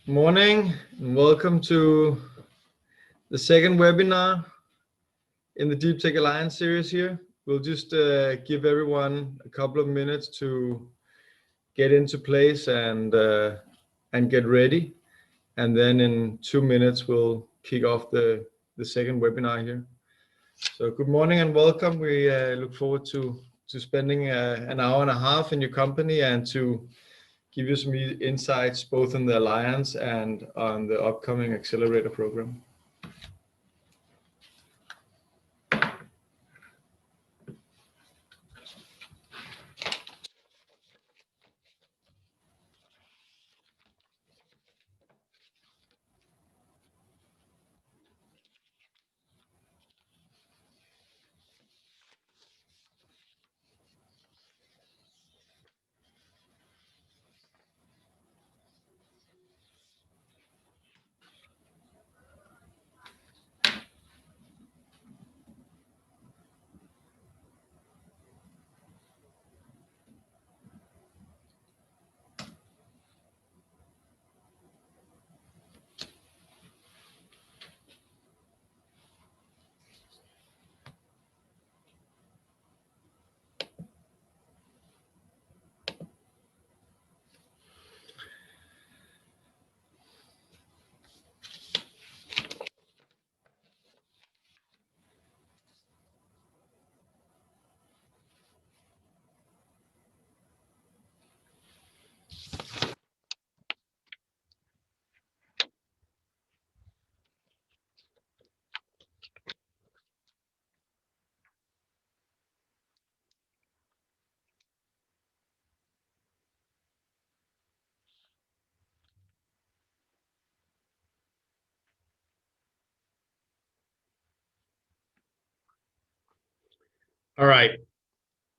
Morning and welcome to the second webinar in the DeepTech Alliance series here. We'll just give everyone a couple of minutes to get into place and get ready. And then in 2 minutes, we'll kick off the second webinar here. So good morning and welcome. We look forward to spending an hour and a half in your company and to give you some insights both in the Alliance and on the upcoming Accelerator program. All right.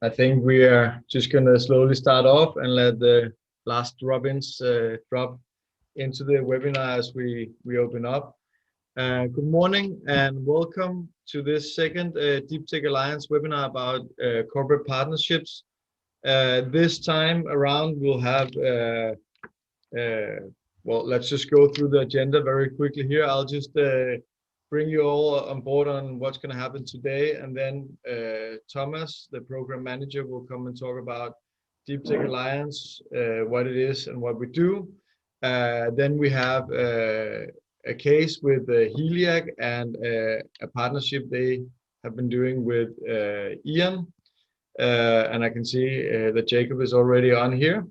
I think we are just going to slowly start off and let the last drop-ins drop into the webinar as we open up. Good morning and welcome to this second DeepTech Alliance webinar about corporate partnerships. This time around, we'll have, well, let's just go through the agenda very quickly here. I'll just bring you all on board on what's going to happen today, and then Thomas, the program manager, will come and talk about DeepTech Alliance, what it is and what we do. Then we have a case with Heliac and a partnership they have been doing with Ian, and I can see that Jacob is already on here.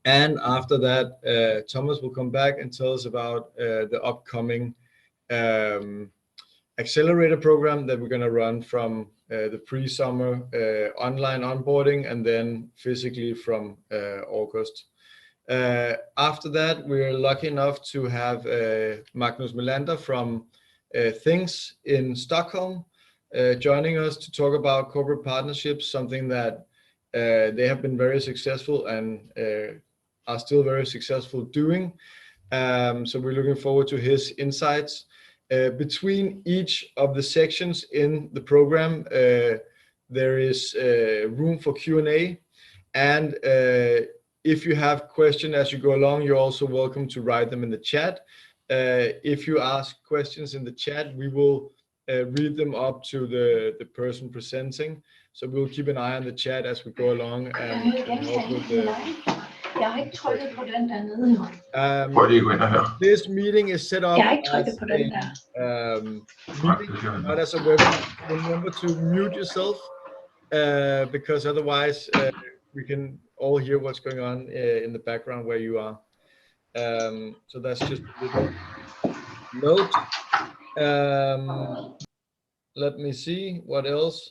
And after that, Thomas will come back and tell us about the upcoming accelerator program that we're going to run from the pre-summer online onboarding and then physically from August. After that, we're lucky enough to have Magnus Melander from Things in Stockholm joining us to talk about corporate partnerships, something that they have been very successful and are still very successful doing. So we're looking forward to his insights. Between each of the sections in the program, there is room for Q&A. And if you have questions as you go along, you're also welcome to write them in the chat. If you ask questions in the chat, we will read them up to the person presenting. So we'll keep an eye on the chat as we go along and help with the this meeting is set up as a meeting, not as a webinar. Remember to mute yourself because otherwise we can all hear what's going on in the background where you are. So that's just a little note. Let me see what else.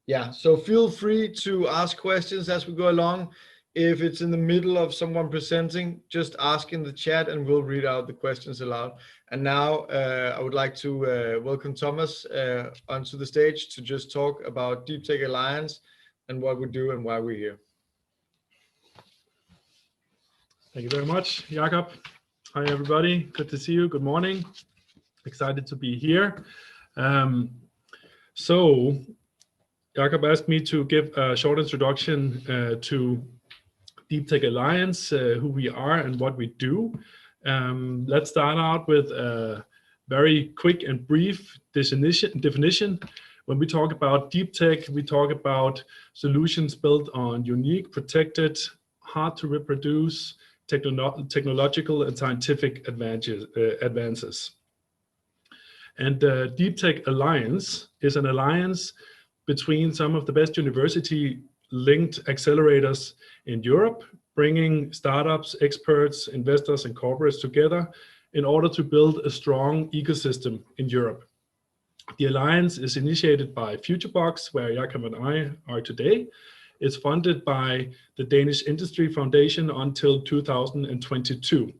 Yeah, so feel free to ask questions as we go along. If it's in the middle of someone presenting, just ask in the chat and we'll read out the questions aloud. And now I would like to welcome Thomas onto the stage to just talk about DeepTech Alliance and what we do and why we're here. Thank you very much, Jakob. Hi, everybody. Good to see you. Good morning. Excited to be here. So Jakob asked me to give a short introduction to DeepTech Alliance, who we are and what we do. Let's start out with a very quick and brief definition. When we talk about deep tech, we talk about solutions built on unique, protected, hard to reproduce, technological and scientific advances. And the DeepTech Alliance is an alliance between some of the best university-linked accelerators in Europe, bringing startups, experts, investors, and corporates together in order to build a strong ecosystem in Europe. The alliance is initiated by FutureBox, where Jakob and I are today. It's funded by the Danish Industry Foundation until 2022.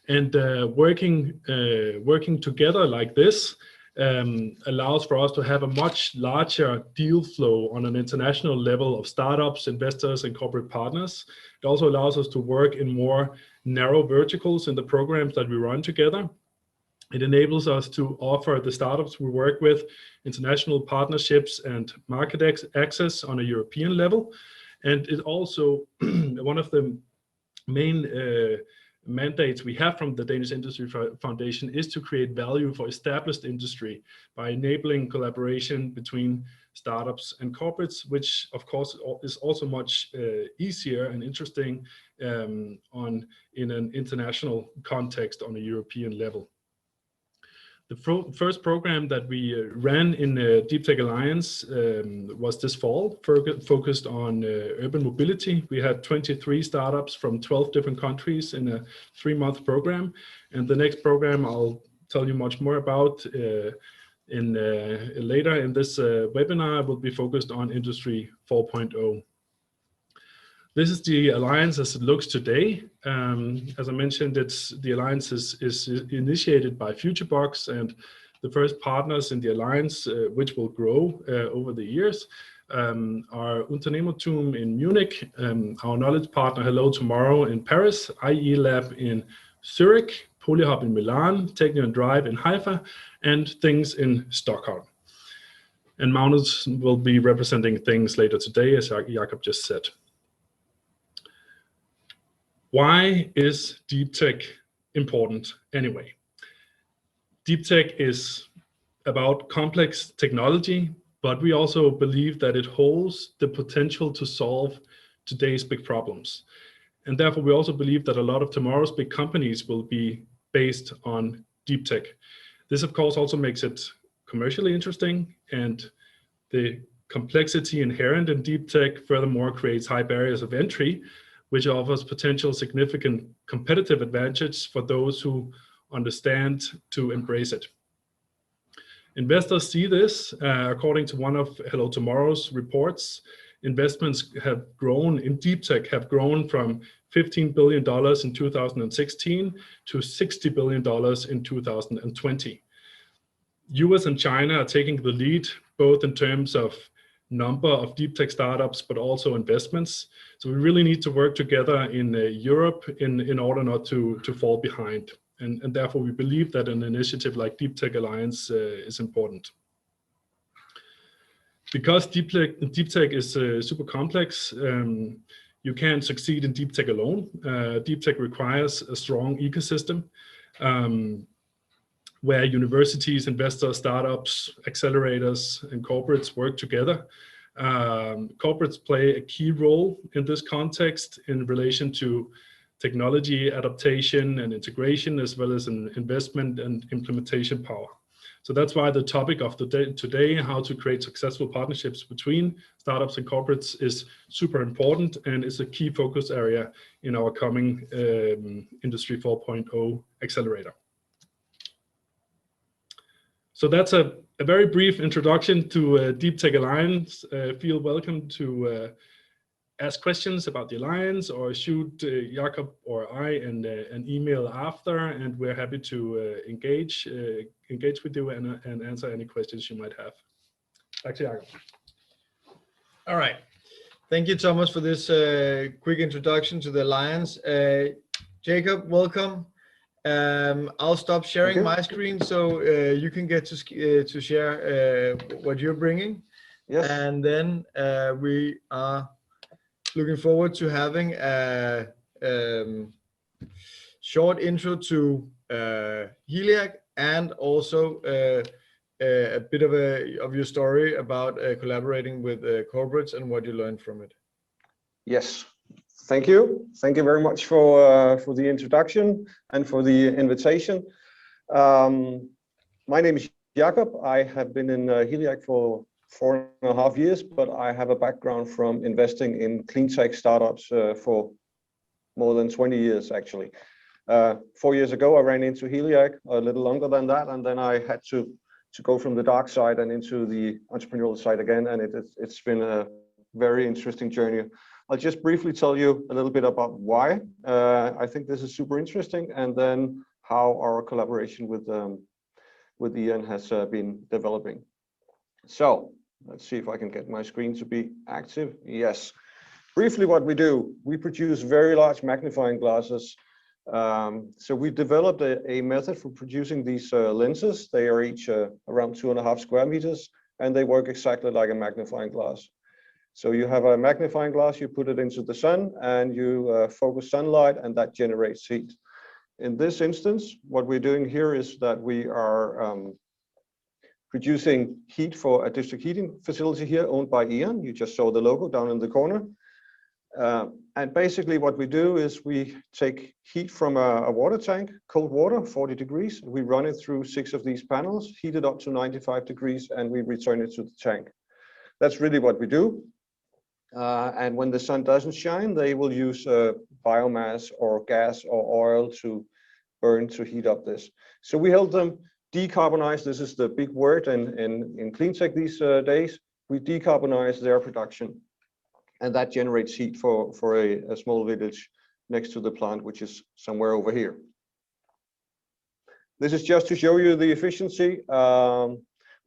And working together like this allows for us to have a much larger deal flow on an international level of startups, investors, and corporate partners. It also allows us to work in more narrow verticals in the programs that we run together. It enables us to offer the startups we work with international partnerships and market access on a European level. And it also, one of the main mandates we have from the Danish Industry Foundation is to create value for established industry by enabling collaboration between startups and corporates, which of course is also much easier and interesting in an international context on a European level. The first program that we ran in DeepTech Alliance was this fall, focused on urban mobility. We had 23 startups from 12 different countries in a 3-month program. And the next program I'll tell you much more about later in this webinar will be focused on Industry 4.0. This is the alliance as it looks today. As I mentioned, the alliance is initiated by FutureBox, and the first partners in the alliance, which will grow over the years, are Unternehmertum in Munich, our knowledge partner Hello Tomorrow in Paris, IE Lab in Zurich, Polyhub in Milan, Techno and Drive in Haifa, and Things in Stockholm. And Magnus will be representing Things later today, as Jakob just said. Why is deep tech important anyway? Deep tech is about complex technology, but we also believe that it holds the potential to solve today's big problems. And therefore, we also believe that a lot of tomorrow's big companies will be based on deep tech. This, of course, also makes it commercially interesting, and the complexity inherent in deep tech furthermore creates high barriers of entry, which offers potential significant competitive advantage for those who understand to embrace it. Investors see this. According to one of Hello Tomorrow's reports, investments have grown in deep tech have grown from $15 billion in 2016 to $60 billion in 2020. US and China are taking the lead, both in terms of number of deep tech startups, but also investments. So we really need to work together in Europe in order not to fall behind. And therefore, we believe that an initiative like DeepTech Alliance is important. Because deep tech is super complex, you can't succeed in deep tech alone. Deep tech requires a strong ecosystem where universities, investors, startups, accelerators, and corporates work together. Corporates play a key role in this context in relation to technology adaptation and integration, as well as an investment and implementation power. So that's why the topic of the day today, how to create successful partnerships between startups and corporates, is super important and is a key focus area in our coming Industry 4.0 accelerator. So that's a very brief introduction to DeepTech Alliance. Feel welcome to ask questions about the Alliance or shoot Jakob or I an email after, and we're happy to engage with you and answer any questions you might have. Back to Jakob. All right. Thank you, Thomas, for this quick introduction to the Alliance. Jacob, welcome. I'll stop sharing my screen so you can get to share what you're bringing. Yes. And then we are looking forward to having a short intro to Heliac, and also a bit of your story about collaborating with corporates and what you learned from it. Yes, thank you. Thank you very much for the introduction and for the invitation. My name is Jakob. I have been in Heliac for 4.5 years, but I have a background from investing in clean tech startups for more than 20 years, actually. 4 years ago, I ran into Heliac, a little longer than that, and then I had to go from the dark side and into the entrepreneurial side again, and it's been a very interesting journey. I'll just briefly tell you a little bit about why I think this is super interesting, and then how our collaboration with Ian has been developing. So let's see if I can get my screen to be active. Yes. Briefly, what we do, we produce very large magnifying glasses. So we developed a method for producing these lenses. They are each around 2.5 square meters, and they work exactly like a magnifying glass. So you have a magnifying glass, you put it into the sun, and you focus sunlight, and that generates heat. In this instance, what we're doing here is that we are producing heat for a district heating facility here owned by Ian. You just saw the logo down in the corner. And basically what we do is we take heat from a water tank, cold water, 40 degrees. We run it through 6 of these panels, heat it up to 95 degrees, and we return it to the tank. That's really what we do. And when the sun doesn't shine, they will use biomass or gas or oil to burn to heat up this. So we help them decarbonize. This is the big word in clean tech these days. We decarbonize their production. And that generates heat for a small village next to the plant, which is somewhere over here. This is just to show you the efficiency.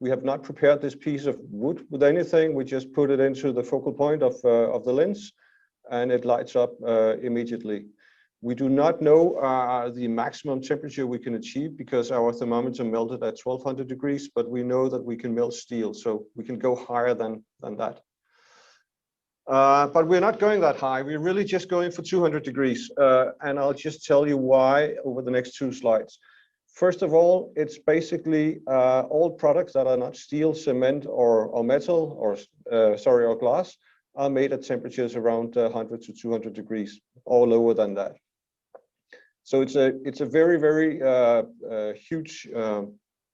We have not prepared this piece of wood with anything. We just put it into the focal point of the lens, and it lights up immediately. We do not know the maximum temperature we can achieve because our thermometer melted at 1200 degrees, but we know that we can melt steel, so we can go higher than that. But we're not going that high. We're really just going for 200 degrees. And I'll just tell you why over the next 2 slides. First of all, it's basically all products that are not steel, cement, or metal, or or glass, are made at temperatures around 100 to 200 degrees, or lower than that. So it's a very, very huge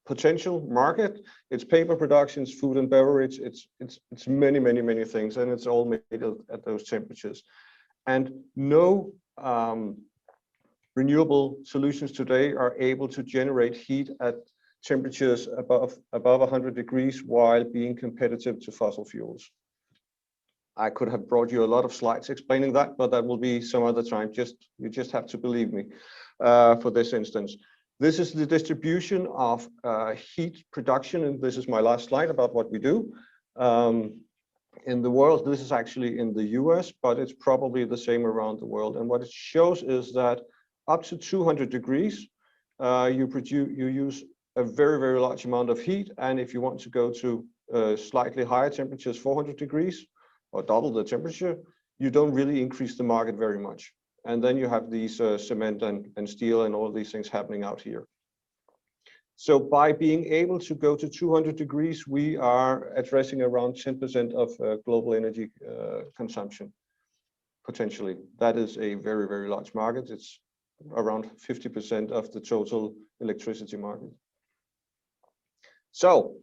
potential market. It's paper production, it's food and beverage, it's many things, and it's all made at those temperatures. And no renewable solutions today are able to generate heat at temperatures above 100 degrees while being competitive to fossil fuels. I could have brought you a lot of slides explaining that, but that will be some other time. You just have to believe me for this instance. This is the distribution of heat production, and this is my last slide about what we do. In the world, this is actually in the US, but it's probably the same around the world. And what it shows is that up to 200 degrees, you use a very, very large amount of heat. And if you want to go to slightly higher temperatures, 400 degrees, or double the temperature, you don't really increase the market very much. And then you have these cement and steel and all these things happening out here. So by being able to go to 200 degrees, we are addressing around 10% of global energy consumption, potentially. That is a very, very large market. It's around 50% of the total electricity market. So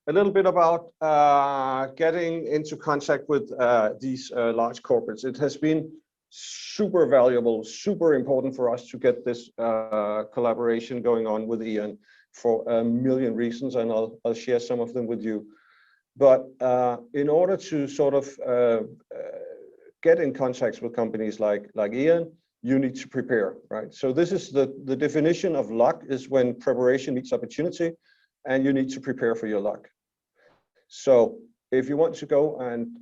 a little bit about getting into contact with these large corporates. It has been super valuable, super important for us to get this collaboration going on with Ian for a million reasons, and I'll share some of them with you. But in order to sort of get in contact with companies like Ian, you need to prepare, right? So this is the definition of luck, is when preparation meets opportunity, and you need to prepare for your luck. So if you want to go and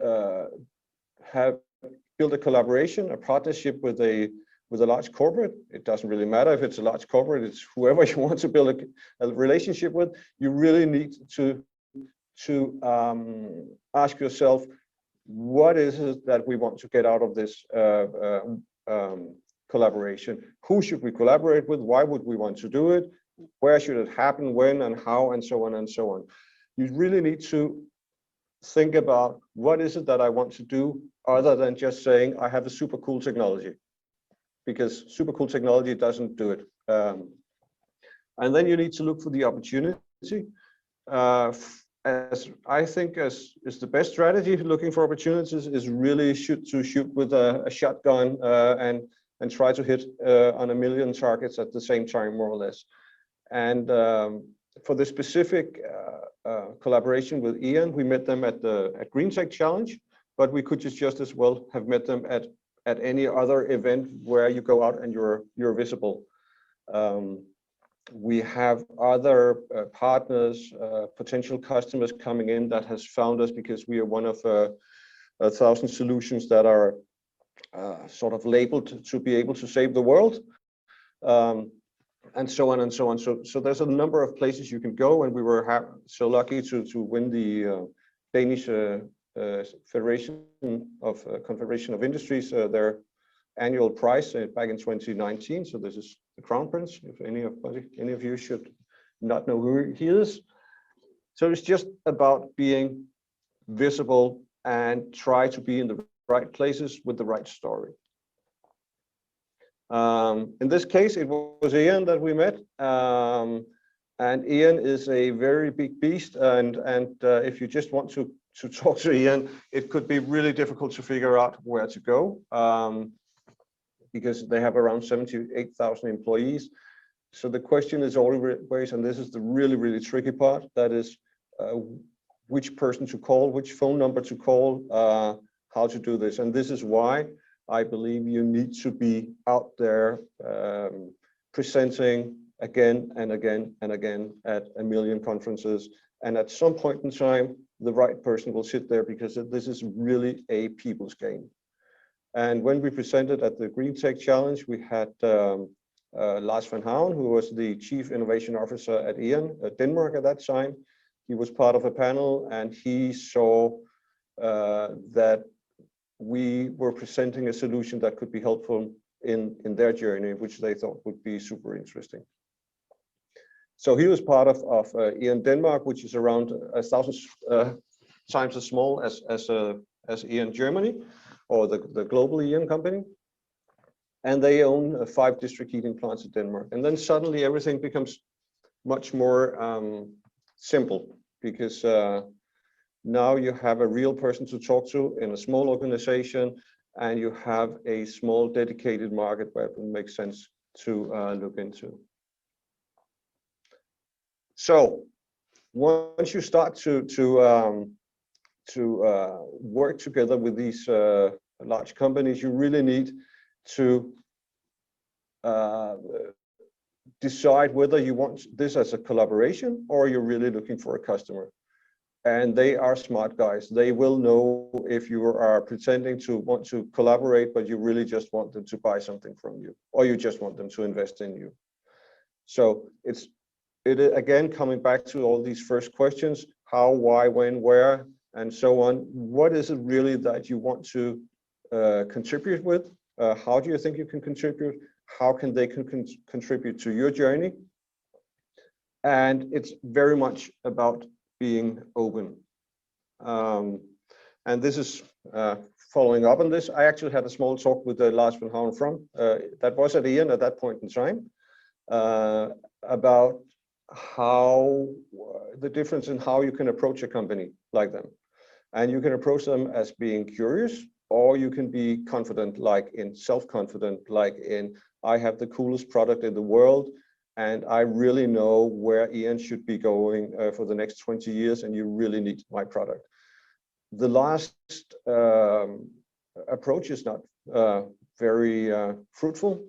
build a collaboration, a partnership with a large corporate, it doesn't really matter if it's a large corporate, it's whoever you want to build a relationship with, you really need to ask yourself, what is it that we want to get out of this collaboration? Who should we collaborate with? Why would we want to do it? Where should it happen, when and how, and so on and so on. You really need to think about what is it that I want to do, other than just saying I have a super cool technology, because super cool technology doesn't do it. And then you need to look for the opportunity. As I think is the best strategy for looking for opportunities is really to shoot with a shotgun and try to hit on 1 million targets at the same time, more or less. And for the specific collaboration with Ian, we met them at GreenTech Challenge, but we could just as well have met them at any other event where you go out and you're visible. We have other partners, potential customers coming in that has found us because we are one of 1,000 solutions that are sort of labeled to be able to save the world, and so on and so on. So there's a number of places you can go, and we were so lucky to win the Danish Confederation of Industries, their annual prize back in 2019. So this is the Crown Prince, if any of you should not know who he is. So it's just about being visible and try to be in the right places with the right story. In this case, it was Ian that we met, and Ian is a very big beast, and if you just want to talk to Ian, it could be really difficult to figure out where to go, because they have around 78,000 employees. So the question is always, and this is the really tricky part, that is which person to call, which phone number to call, how to do this. And this is why I believe you need to be out there presenting again and again and again at 1 million conferences. And at some point in time, the right person will sit there, because this is really a people's game. And when we presented at the GreenTech Challenge, we had Lars van Havn, who was the Chief Innovation Officer at Ian, Denmark at that time. He was part of a panel, and he saw that we were presenting a solution that could be helpful in their journey, which they thought would be super interesting. So he was part of Ian Denmark, which is around 1,000 times as small as Ian Germany, or the global Ian company. And they own 5 district heating plants in Denmark. And then suddenly everything becomes much more simple, because now you have a real person to talk to in a small organization, and you have a small dedicated market where it makes sense to look into. So once you start to work together with these large companies, you really need to decide whether you want this as a collaboration or you're really looking for a customer. And they are smart guys. They will know if you are pretending to want to collaborate, but you really just want them to buy something from you, or you just want them to invest in you. So it again, coming back to all these first questions: how, why, when, where, and so on. What is it really that you want to contribute with? How do you think you can contribute? How can they contribute to your journey? And it's very much about being open. And this is following up on this. I actually had a small talk with Lars van Havn that was at Ian at that point in time, about how the difference in how you can approach a company like them. And you can approach them as being curious, or you can be confident, like in self-confident, like in, I have the coolest product in the world, and I really know where Ian should be going for the next 20 years, and you really need my product. The last approach is not very fruitful.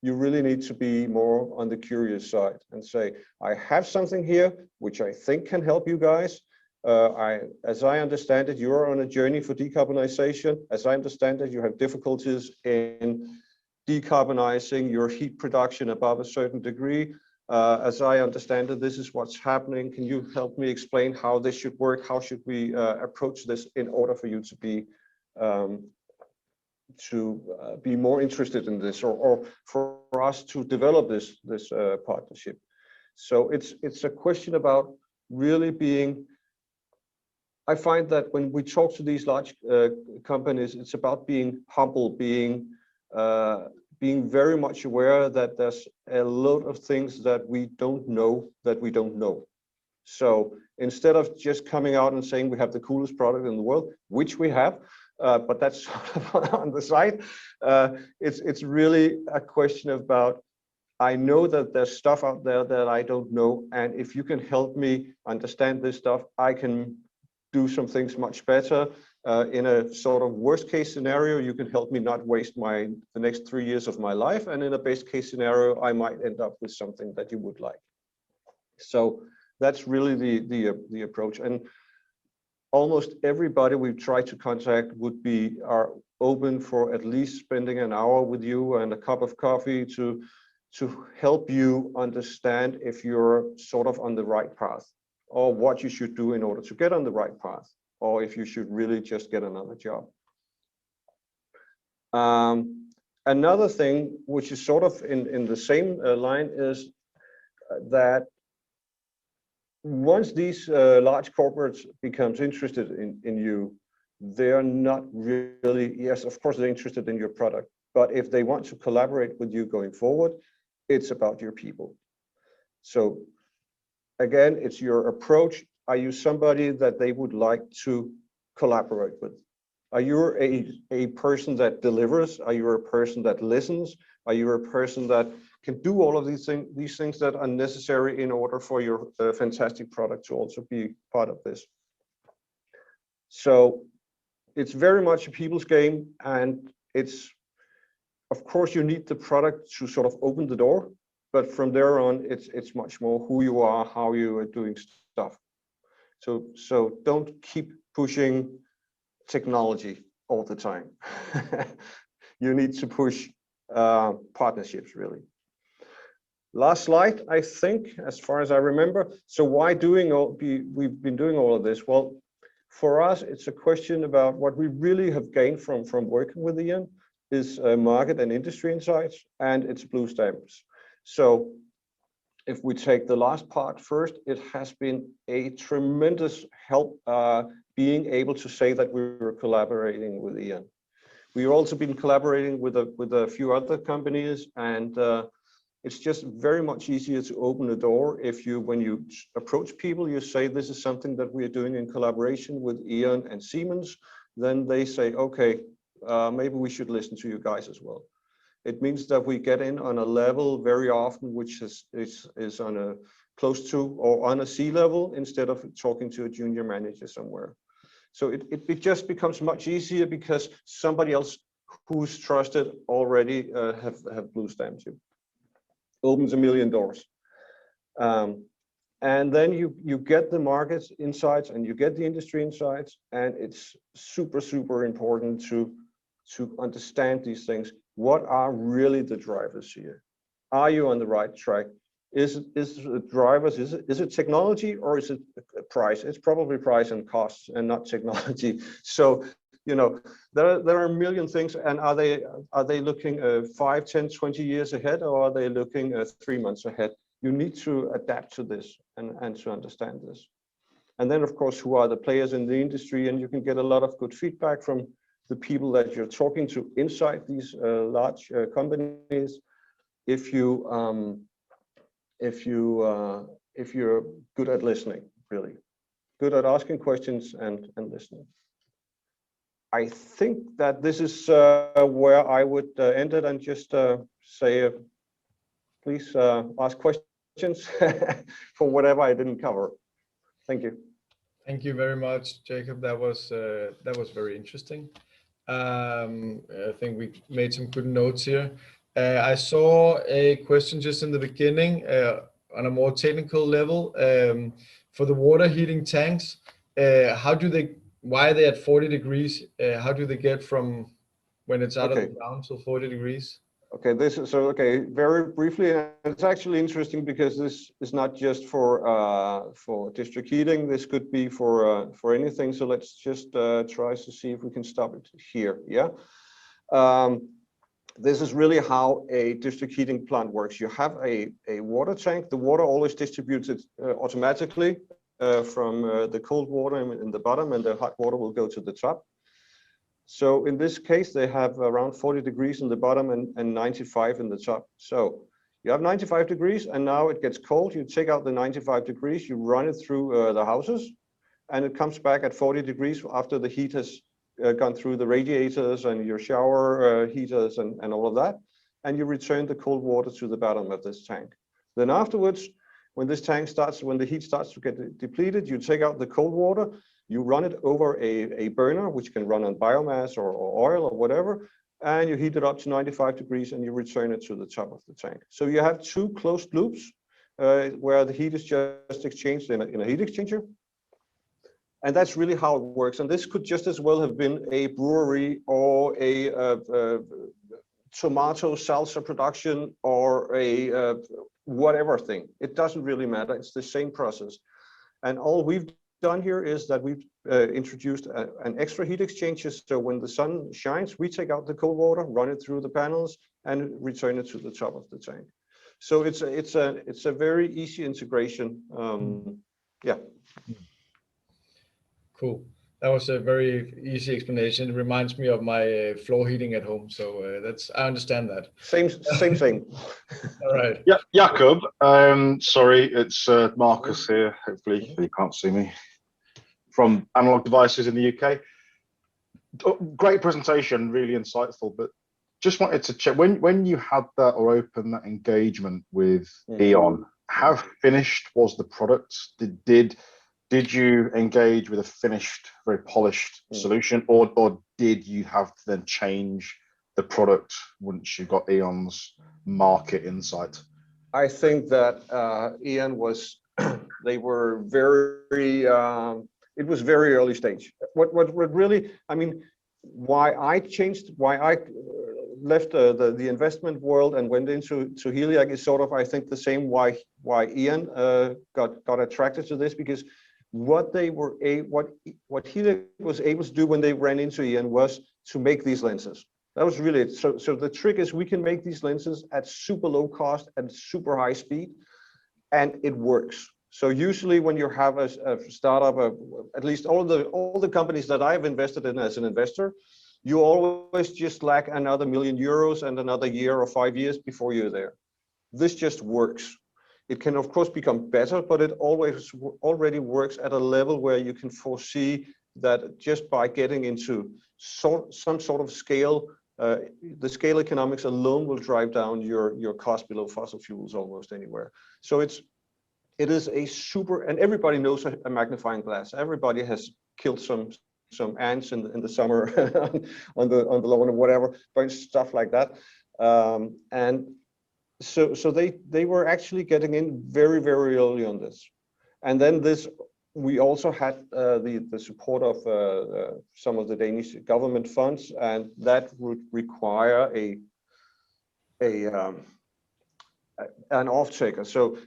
You really need to be more on the curious side and say, I have something here which I think can help you guys. As I understand it, you're on a journey for decarbonization. As I understand it, you have difficulties in decarbonizing your heat production above a certain degree. As I understand it, this is what's happening. Can you help me explain how this should work? How should we approach this in order for you to be be more interested in this, or for us to develop this partnership. So it's a question about really being. I find that when we talk to these large companies, it's about being humble, being very much aware that there's a lot of things that we don't know. So instead of just coming out and saying we have the coolest product in the world, which we have, but that's sort of on the side, it's really a question about, I know that there's stuff out there that I don't know, and if you can help me understand this stuff, I can do some things much better. In a sort of worst case scenario, you can help me not waste the next 3 years of my life, and in a best case scenario, I might end up with something that you would like. So that's really the approach. And almost everybody we've tried to contact are open for at least spending an hour with you and a cup of coffee to help you understand if you're sort of on the right path, or what you should do in order to get on the right path, or if you should really just get another job. Another thing which is sort of in the same line is that once these large corporates becomes interested in you, they're not really, yes, of course they're interested in your product, but if they want to collaborate with you going forward, it's about your people. So again, it's your approach. Are you somebody that they would like to collaborate with? Are you a person that delivers? Are you a person that listens? Are you a person that can do all of these things that are necessary in order for your fantastic product to also be part of this? So it's very much a people's game, and it's, of course, you need the product to sort of open the door, but from there on, it's much more who you are, how you are doing stuff. So don't keep pushing technology all the time. You need to push partnerships, really. Last slide, I think, as far as I remember. So why we've been doing all of this? Well, for us, it's a question about what we really have gained from working with Ian is market and industry insights, and it's blue stamps. So if we take the last part first, it has been a tremendous help being able to say that we were collaborating with Ian. We've also been collaborating with a few other companies, and it's just very much easier to open the door if when you approach people, you say this is something that we are doing in collaboration with Ian and Siemens, then they say, okay, maybe we should listen to you guys as well. It means that we get in on a level very often which is on a close to or on a C level instead of talking to a junior manager somewhere. So it just becomes much easier because somebody else who's trusted already have blue stamped you. Opens a million doors. And then you get the market insights and you get the industry insights, and it's super, super important to understand these things. What are really the drivers here? Are you on the right track? Is the drivers, is it technology or is it price? It's probably price and costs and not technology. So, you know, there are a million things, and are they looking 5, 10, 20 years ahead, or are they looking 3 months ahead? You need to adapt to this and to understand this. And then, of course, who are the players in the industry? And you can get a lot of good feedback from the people that you're talking to inside these large companies. If you're good at listening, really good at asking questions and listening. I think that this is where I would end it and just say, please ask questions for whatever I didn't cover. Thank you. Thank you very much, Jacob. That was very interesting. I think we made some good notes here. I saw a question just in the beginning on a more technical level for the water heating tanks. Why are they at 40 degrees? How do they get from when it's out of the ground to 40 degrees? Okay, this is so okay. Very briefly, and it's actually interesting because this is not just for district heating. This could be for anything. So let's just try to see if we can stop it here. Yeah. This is really how a district heating plant works. You have a water tank. The water always distributes it automatically from the cold water in the bottom, and the hot water will go to the top. So in this case, they have around 40 degrees in the bottom and 95 in the top. So you have 95 degrees, and now it gets cold. You take out the 95 degrees, you run it through the houses, and it comes back at 40 degrees after the heat has gone through the radiators and your shower heaters and all of that. And you return the cold water to the bottom of this tank. Then afterwards, when this tank starts, when the heat starts to get depleted, you take out the cold water, you run it over a burner, which can run on biomass or oil or whatever, and you heat it up to 95 degrees and you return it to the top of the tank. So you have two closed loops where the heat is just exchanged in a heat exchanger. And that's really how it works. And this could just as well have been a brewery or a tomato salsa production or a whatever thing. It doesn't really matter. It's the same process. And all we've done here is that we've introduced an extra heat exchanger. So when the sun shines, we take out the cold water, run it through the panels, and return it to the top of the tank. So it's a very easy integration. Yeah. Cool. That was a very easy explanation. It reminds me of my floor heating at home. So I understand that. Same thing. All right. Yeah, Jakob. Sorry, it's Marcus here. Hopefully you can't see me. From Analog Devices in the UK. Great presentation, really insightful. But just wanted to check when you had that or opened that engagement with E.ON, how finished was the product? Did you engage with a finished, very polished solution, or did you have to then change the product once you got E.ON's market insight? I think that E.ON was, they were very, it was very early stage. What really, I mean, why I left the investment world and went into Heliac is sort of, I think, the same why E.ON got attracted to this, because what Heliac was able to do when they ran into E.ON was to make these lenses. That was really it. So the trick is we can make these lenses at super low cost and super high speed, and it works. So usually when you have a startup, at least all the companies that I've invested in as an investor, you always just lack another €1 million and another year or 5 years before you're there. This just works. It can of course become better, but it already works at a level where you can foresee that just by getting into some sort of scale, the scale economics alone will drive down your cost below fossil fuels almost anywhere. So it is a super, and everybody knows a magnifying glass. Everybody has killed some ants in the summer on the lawn or whatever, bunch of stuff like that. And so they were actually getting in very, very early on this. And then we also had the support of some of the Danish government funds, and that would require an off-taker. So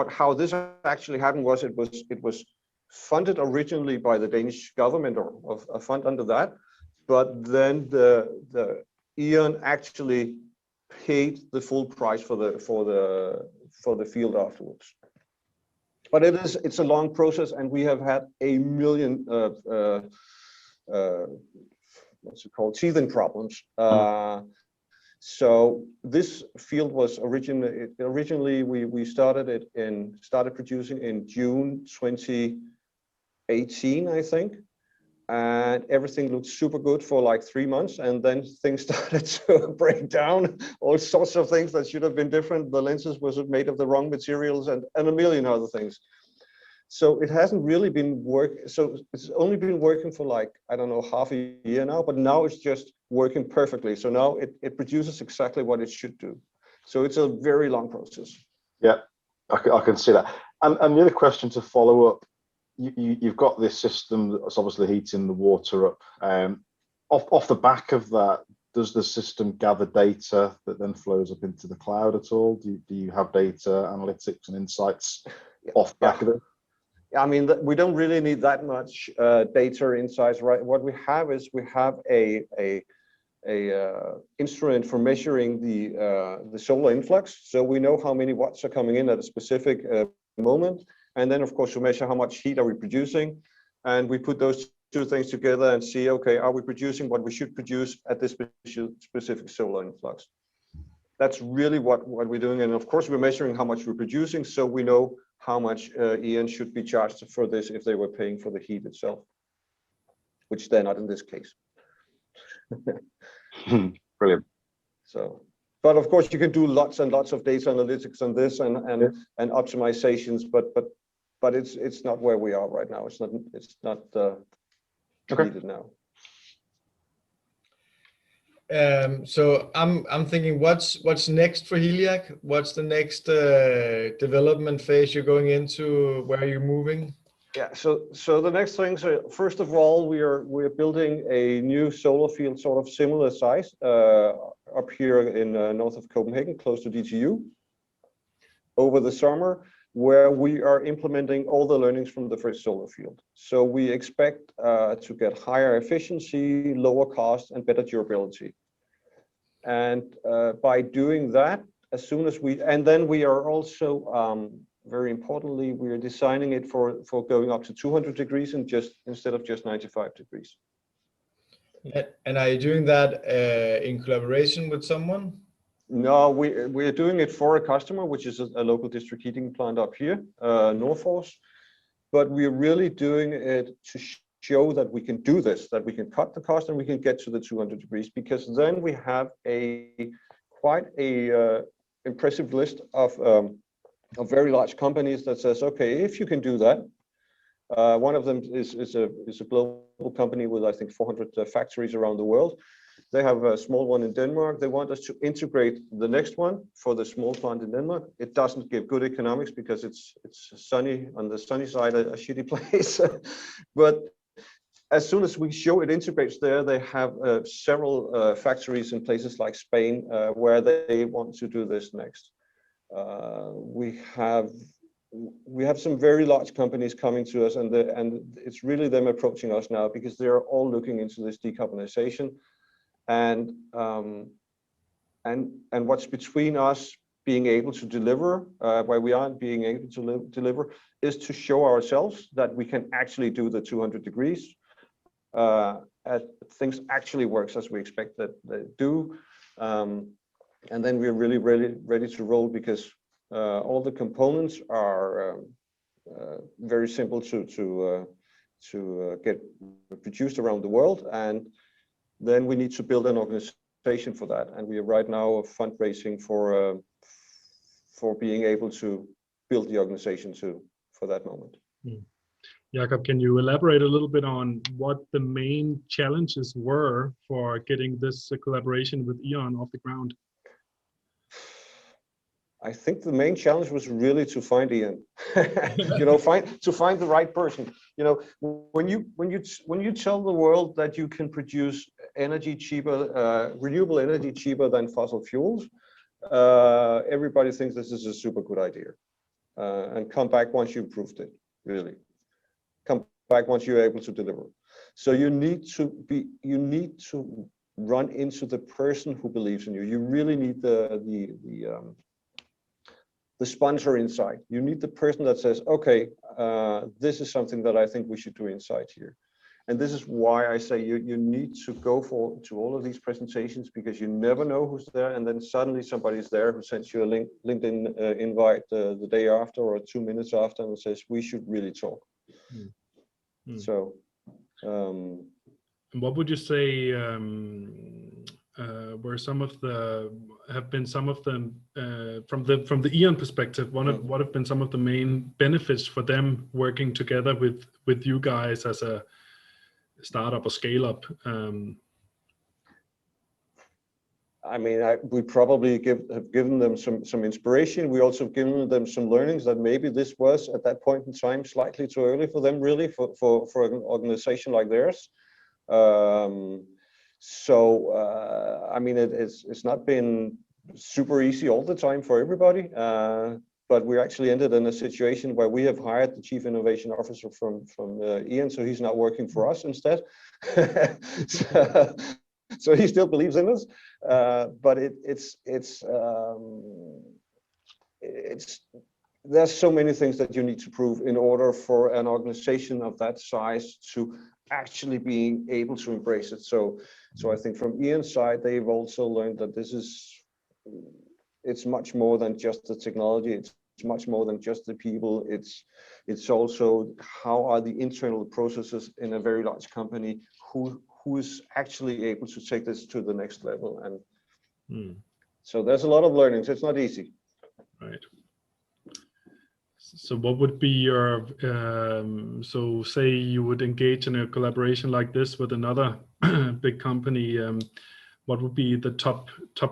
how this actually happened was it was funded originally by the Danish government, or a fund under that, but then the E.ON actually paid the full price for the field afterwards. But it's a long process, and we have had a million what's it called, teething problems. So this field was originally we started producing in June 2018, I think, and everything looked super good for like 3 months, and then things started to break down. All sorts of things that should have been different. The lenses was made of the wrong materials, and a million other things. So it hasn't really been so it's only been working for like, I don't know, half a year now, but now it's just working perfectly. So now it produces exactly what it should do. So it's a very long process. Yeah, I can see that. And the other question to follow up, you've got this system that's obviously heating the water up. Off the back of that, does the system gather data that then flows up into the cloud at all? Do you have data analytics and insights off back of it? I mean, we don't really need that much data insights, right? What we have is we have a instrument for measuring the solar influx, so we know how many watts are coming in at a specific moment, and then of course we measure how much heat are we producing, and we put those two things together and see, okay, are we producing what we should produce at this specific solar influx? That's really what we're doing, and of course we're measuring how much we're producing, so we know how much E.ON should be charged for this if they were paying for the heat itself, which they're not in this case. Brilliant. So, but of course you can do lots and lots of data analytics on this and optimizations, but it's not where we are right now. It's not needed now. So I'm thinking, what's next for Heliac? What's the next development phase you're going into? Where are you moving? Yeah, so the next things are, first of all, we're building a new solar field, sort of similar size, up here in north of Copenhagen, close to DTU, over the summer, where we are implementing all the learnings from the first solar field. So we expect to get higher efficiency, lower cost, and better durability. And by doing that, as soon as and then we are also, very importantly, we are designing it for going up to 200 degrees and instead of just 95 degrees. And are you doing that in collaboration with someone? No, we're doing it for a customer, which is a local district heating plant up here, Northforce. But we're really doing it to show that we can do this, that we can cut the cost and we can get to the 200 degrees, because then we have quite a impressive list of very large companies that says, okay, if you can do that. One of them is a global company with, I think, 400 factories around the world. They have a small one in Denmark. They want us to integrate the next one for the small plant in Denmark. It doesn't give good economics because it's sunny, on the sunny side, a shitty place. But as soon as we show it integrates there, they have several factories in places like Spain where they want to do this next. We have some very large companies coming to us, and it's really them approaching us now because they're all looking into this decarbonization, and what's between us being able to deliver, where we aren't being able to deliver, is to show ourselves that we can actually do the 200 degrees. Things actually works as we expect that they do, and then we're really ready to roll, because all the components are very simple to get produced around the world, and then we need to build an organization for that, and we are right now fundraising for being able to build the organization for that moment. Jakob, can you elaborate a little bit on what the main challenges were for getting this collaboration with E.ON off the ground? I think the main challenge was really to find E.ON, to find the right person. When you tell the world that you can produce energy cheaper, renewable energy cheaper than fossil fuels, everybody thinks this is a super good idea, and come back once you've proved it. Really, come back once you're able to deliver. So you need to run into the person who believes in you. You really need the sponsor inside. You need the person that says, okay, this is something that I think we should do inside here. And this is why I say you need to go to all of these presentations, because you never know who's there, and then suddenly somebody's there who sends you a LinkedIn invite the day after or 2 minutes after and says, we should really talk. So what would you say were some of the from the E.ON perspective, what have been some of the main benefits for them working together with you guys as a startup or scale up? I mean, we probably have given them some inspiration. We also have given them some learnings that maybe this was at that point in time slightly too early for them, really, for an organization like theirs. So I mean, it's not been super easy all the time for everybody, but we actually ended in a situation where we have hired the Chief Innovation Officer from Ian, so he's now working for us instead. So he still believes in us, but there's so many things that you need to prove in order for an organization of that size to actually being able to embrace it. So I think from Ian's side, they've also learned that it's much more than just the technology. It's much more than just the people. It's also how are the internal processes in a very large company, who is actually able to take this to the next level. And so there's a lot of learnings. It's not easy. Right. So what would be your, so say you would engage in a collaboration like this with another big company, what would be the top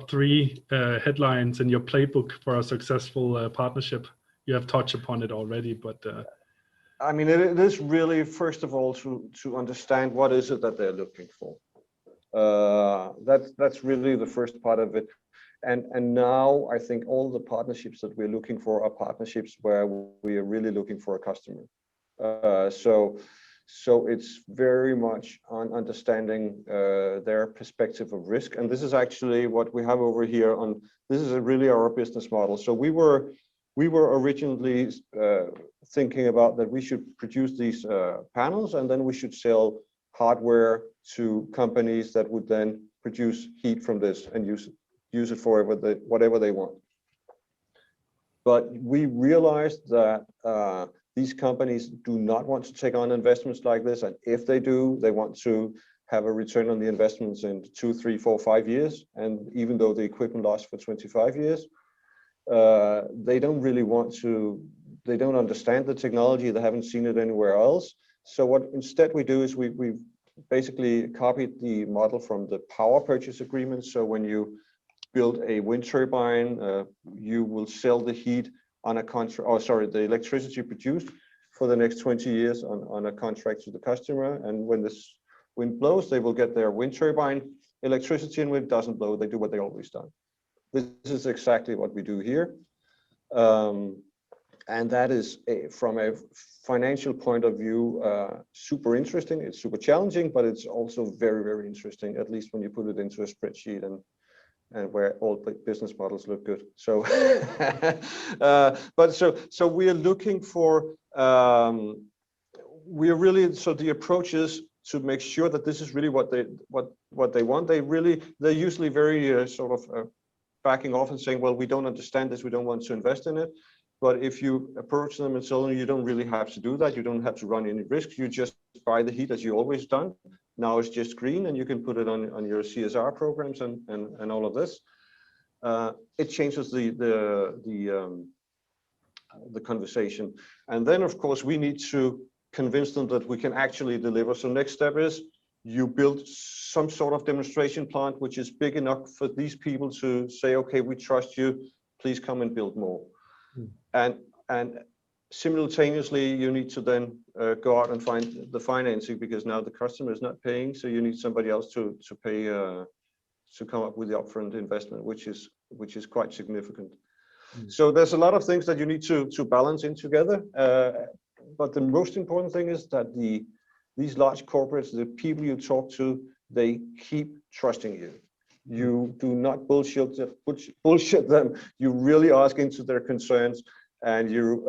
three headlines in your playbook for a successful partnership? You have touched upon it already, but I mean, it is really, first of all, to understand what is it that they're looking for. That's really the first part of it. And now I think all the partnerships that we're looking for are partnerships where we are really looking for a customer. So it's very much on understanding their perspective of risk. And this is actually what we have over here on, this is really our business model. So we were originally thinking about that we should produce these panels, and then we should sell hardware to companies that would then produce heat from this and use it for whatever they want. But we realized that these companies do not want to take on investments like this, and if they do, they want to have a return on the investments in 2, 3, 4, 5 years. And even though the equipment lasts for 25 years, they don't really want to, they don't understand the technology, they haven't seen it anywhere else. So what instead we do is we've basically copied the model from the power purchase agreement. So when you build a wind turbine, you will sell the heat on a contract, or sorry, the electricity produced for the next 20 years on a contract to the customer. And when this wind blows, they will get their wind turbine electricity, and when it doesn't blow, they do what they always done. This is exactly what we do here. And that is, from a financial point of view, super interesting. It's super challenging, but it's also very, very interesting, at least when you put it into a spreadsheet and where all business models look good. So, so we are looking for, we are really, so the approach is to make sure that this is really what they want. They're usually very sort of backing off and saying, well, we don't understand this, we don't want to invest in it. But if you approach them and tell them you don't really have to do that, you don't have to run any risks, you just buy the heat as you always done. Now it's just green, and you can put it on your CSR programs and all of this. It changes the conversation. And then, of course, we need to convince them that we can actually deliver. So next step is you build some sort of demonstration plant which is big enough for these people to say, okay, we trust you, please come and build more. And simultaneously, you need to then go out and find the financing, because now the customer is not paying, so you need somebody else to pay to come up with the upfront investment, which is quite significant. So there's a lot of things that you need to balance in together. But the most important thing is that these large corporates, the people you talk to, they keep trusting you. You do not bullshit them. You really ask into their concerns, and you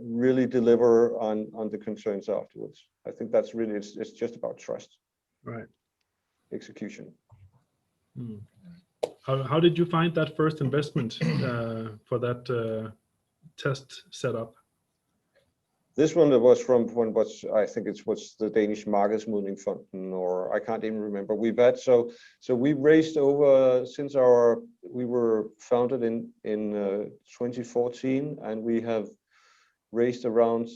really deliver on the concerns afterwards. I think that's really, it's just about trust. Right. Execution. How did you find that first investment for that test setup? This one was from I think it was the Danish Markedsmodning Fund, or I can't even remember. We've had so we raised over since we were founded in 2014, and we have raised around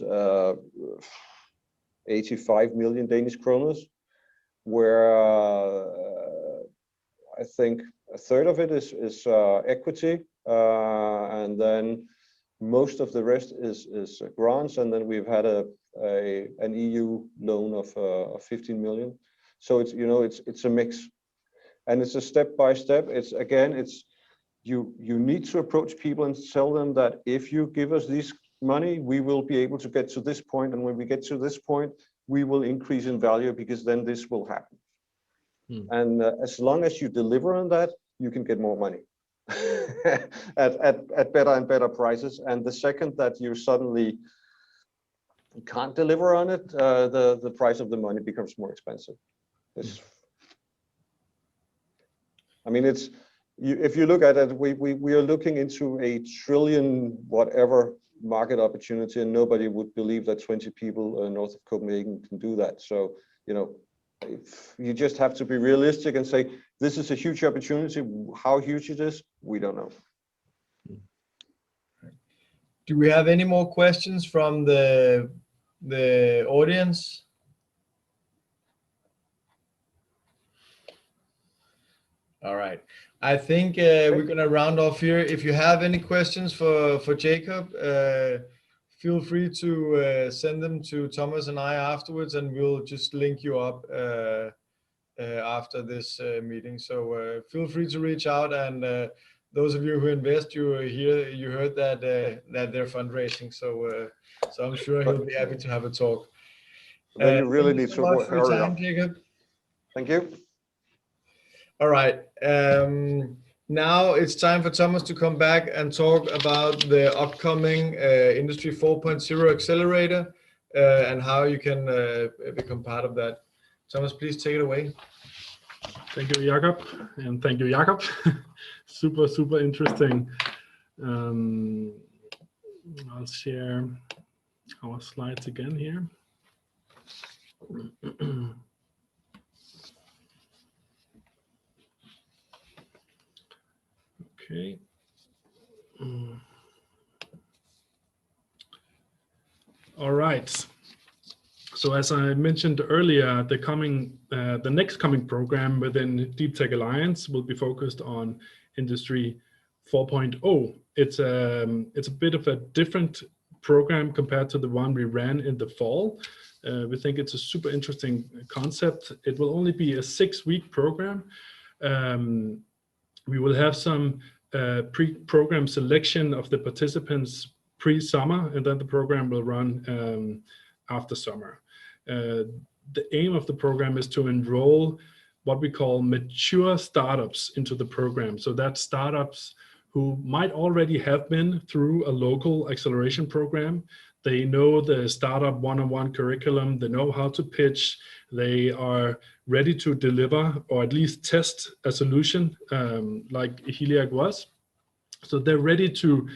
85 million Danish kroner, where I think a third of it is equity, and then most of the rest is grants, and then we've had an EU loan of 15 million. So it's, you know, it's a mix. And it's a step by step. It's again, it's you need to approach people and tell them that if you give us this money, we will be able to get to this point, and when we get to this point, we will increase in value, because then this will happen. And as long as you deliver on that, you can get more money at better and better prices. And the second that you suddenly can't deliver on it, the price of the money becomes more expensive. I mean, it's if you look at it, we are looking into a trillion whatever market opportunity, and nobody would believe that 20 people north of Copenhagen can do that. So, you know, if you just have to be realistic and say, this is a huge opportunity. How huge it is, we don't know. Do we have any more questions from the audience? All right. I think we're going to round off here. If you have any questions for Jacob, feel free to send them to Thomas and I afterwards, and we'll just link you up after this meeting. So feel free to reach out, and those of you who invest, you heard that they're fundraising. So I'm sure he'll be happy to have a talk. Then you really need so to much for your hurry time, up. Jacob. Thank you. All right. Now it's time for Thomas to come back and talk about the upcoming Industry 4.0 Accelerator and how you can become part of that. Thomas, please take it away. Thank you, Jakob, and thank you, Jakob. super interesting. I'll share our slides again here. Okay. All right. So as I mentioned earlier, the next coming program within DeepTech Alliance will be focused on Industry 4.0. It's a bit of a different program compared to the one we ran in the fall. We think it's a super interesting concept. It will only be a 6-week program. We will have some pre-program selection of the participants pre-summer, and then the program will run after summer. The aim of the program is to enroll what we call mature startups into the program. So that's startups who might already have been through a local acceleration program. They know the startup one-on-one curriculum, they know how to pitch, they are ready to deliver or at least test a solution like Heliac was. So they're ready to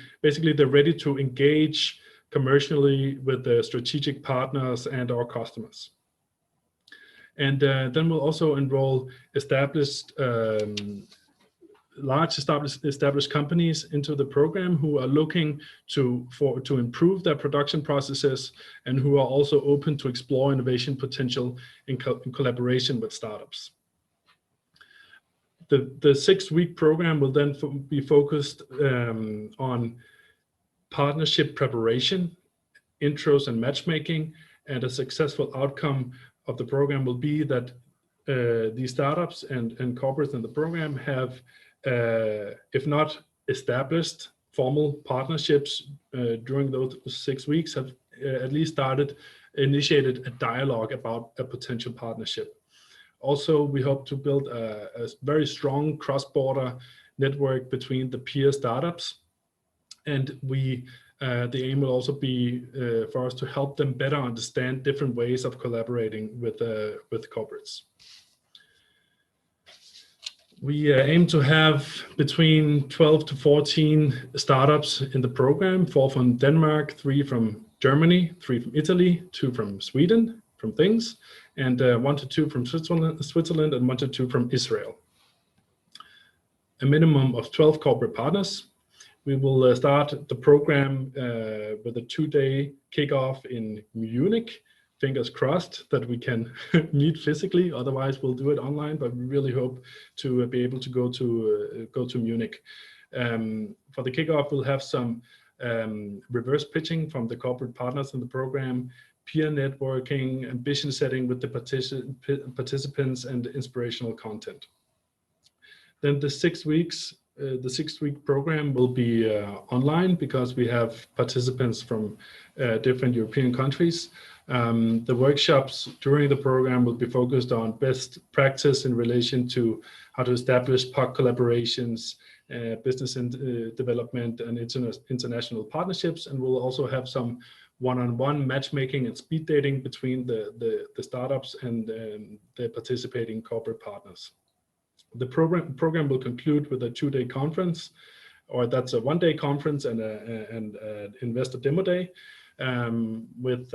engage commercially with the strategic partners and our customers. And then we'll also enroll large established companies into the program who are looking to improve their production processes and who are also open to explore innovation potential in collaboration with startups. The 6-week program will then be focused on partnership preparation, intros and matchmaking, and a successful outcome of the program will be that these startups and corporates in the program have, if not established formal partnerships during those 6 weeks, have at least initiated a dialogue about a potential partnership. Also, we hope to build a very strong cross-border network between the peer startups, and the aim will also be for us to help them better understand different ways of collaborating with corporates. We aim to have between 12 to 14 startups in the program, 4 from Denmark, 3 from Germany, 3 from Italy, 2 from Sweden, from things, and 1 to 2 from Switzerland, and 1 to 2 from Israel. A minimum of 12 corporate partners. We will start the program with a 2-day kickoff in Munich. Fingers crossed that we can meet physically. Otherwise, we'll do it online. But we really hope to be able to go to Munich. For the kickoff, we'll have some reverse pitching from the corporate partners in the program, peer networking, ambition setting with the participants, and inspirational content. Then the 6 weeks, the 6-week program will be online because we have participants from different European countries. The workshops during the program will be focused on best practice in relation to how to establish POC collaborations, business development, and international partnerships. And we'll also have some one-on-one matchmaking and speed dating between the startups and the participating corporate partners. The program will conclude with a 2-day conference, or that's a 1-day conference and an investor demo day, with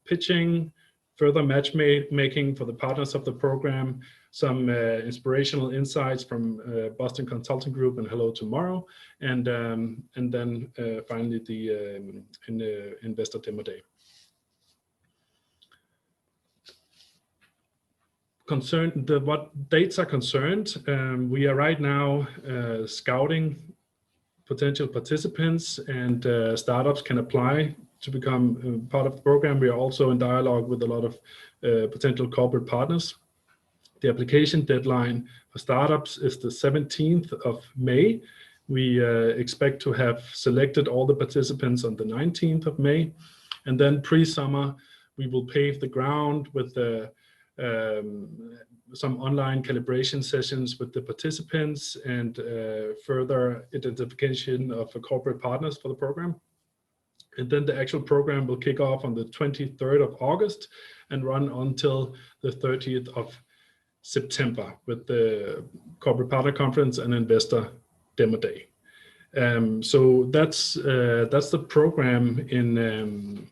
pitching, further matchmaking for the partners of the program, some inspirational insights from Boston Consulting Group and Hello Tomorrow, and then finally the investor demo day. What dates are concerned, we are right now scouting potential participants, and startups can apply to become part of the program. We are also in dialogue with a lot of potential corporate partners. The application deadline for startups is the 17th of May. We expect to have selected all the participants on the 19th of May. And then pre-summer, we will pave the ground with some online calibration sessions with the participants and further identification of corporate partners for the program. And then the actual program will kick off on the 23rd of August and run until the 30th of September with the corporate partner conference and investor demo day. So that's the program in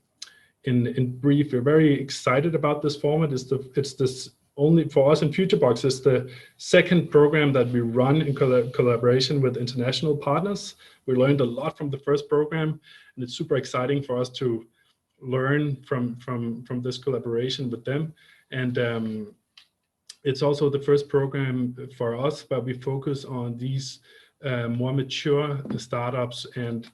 brief. We're very excited about this format. It's this only for us in FutureBox. It's the second program that we run in collaboration with international partners. We learned a lot from the first program, and it's super exciting for us to learn from this collaboration with them. And it's also the first program for us where we focus on these more mature startups and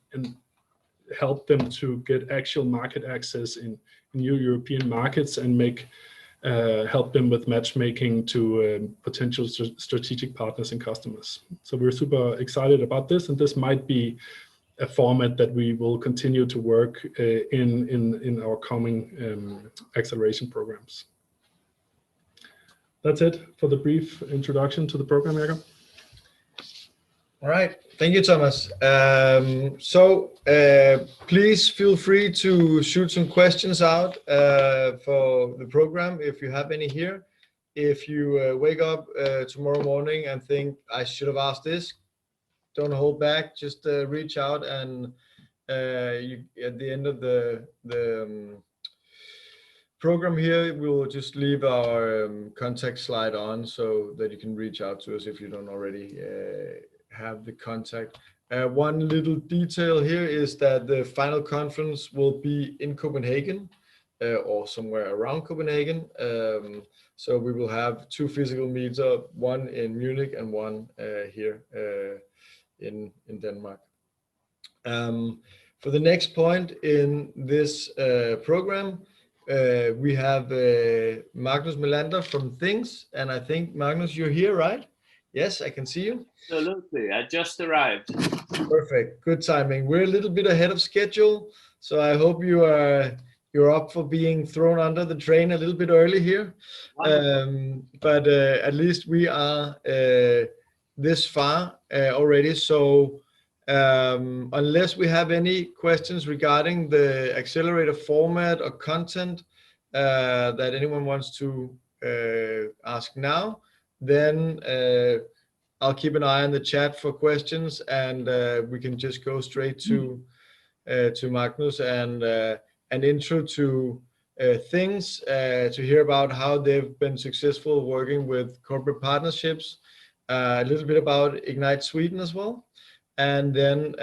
help them to get actual market access in new European markets and help them with matchmaking to potential strategic partners and customers. So we're super excited about this, and this might be a format that we will continue to work in our coming acceleration programs. That's it for the brief introduction to the program, Jacob. All right, thank you, Thomas. Please feel free to shoot some questions out for the program if you have any here. If you wake up tomorrow morning and think I should have asked this, don't hold back. Just reach out, and at the end of the program here, we'll just leave our contact slide on so that you can reach out to us if you don't already have the contact. One little detail here is that the final conference will be in Copenhagen or somewhere around Copenhagen. So we will have 2 physical meetups, one in Munich and one here in Denmark. For the next point in this program, we have Magnus Melander from Things, and I think, Magnus, you're here, right? Yes, I can see you. Absolutely, I just arrived. Perfect, good timing. We're a little bit ahead of schedule, so I hope you're up for being thrown under the train a little bit early here. But at least we are this far already. So unless we have any questions regarding the accelerator format or content that anyone wants to ask now, then I'll keep an eye on the chat for questions, and we can just go straight to Magnus and an intro to Things, to hear about how they've been successful working with corporate partnerships, a little bit about Ignite Sweden as well. And then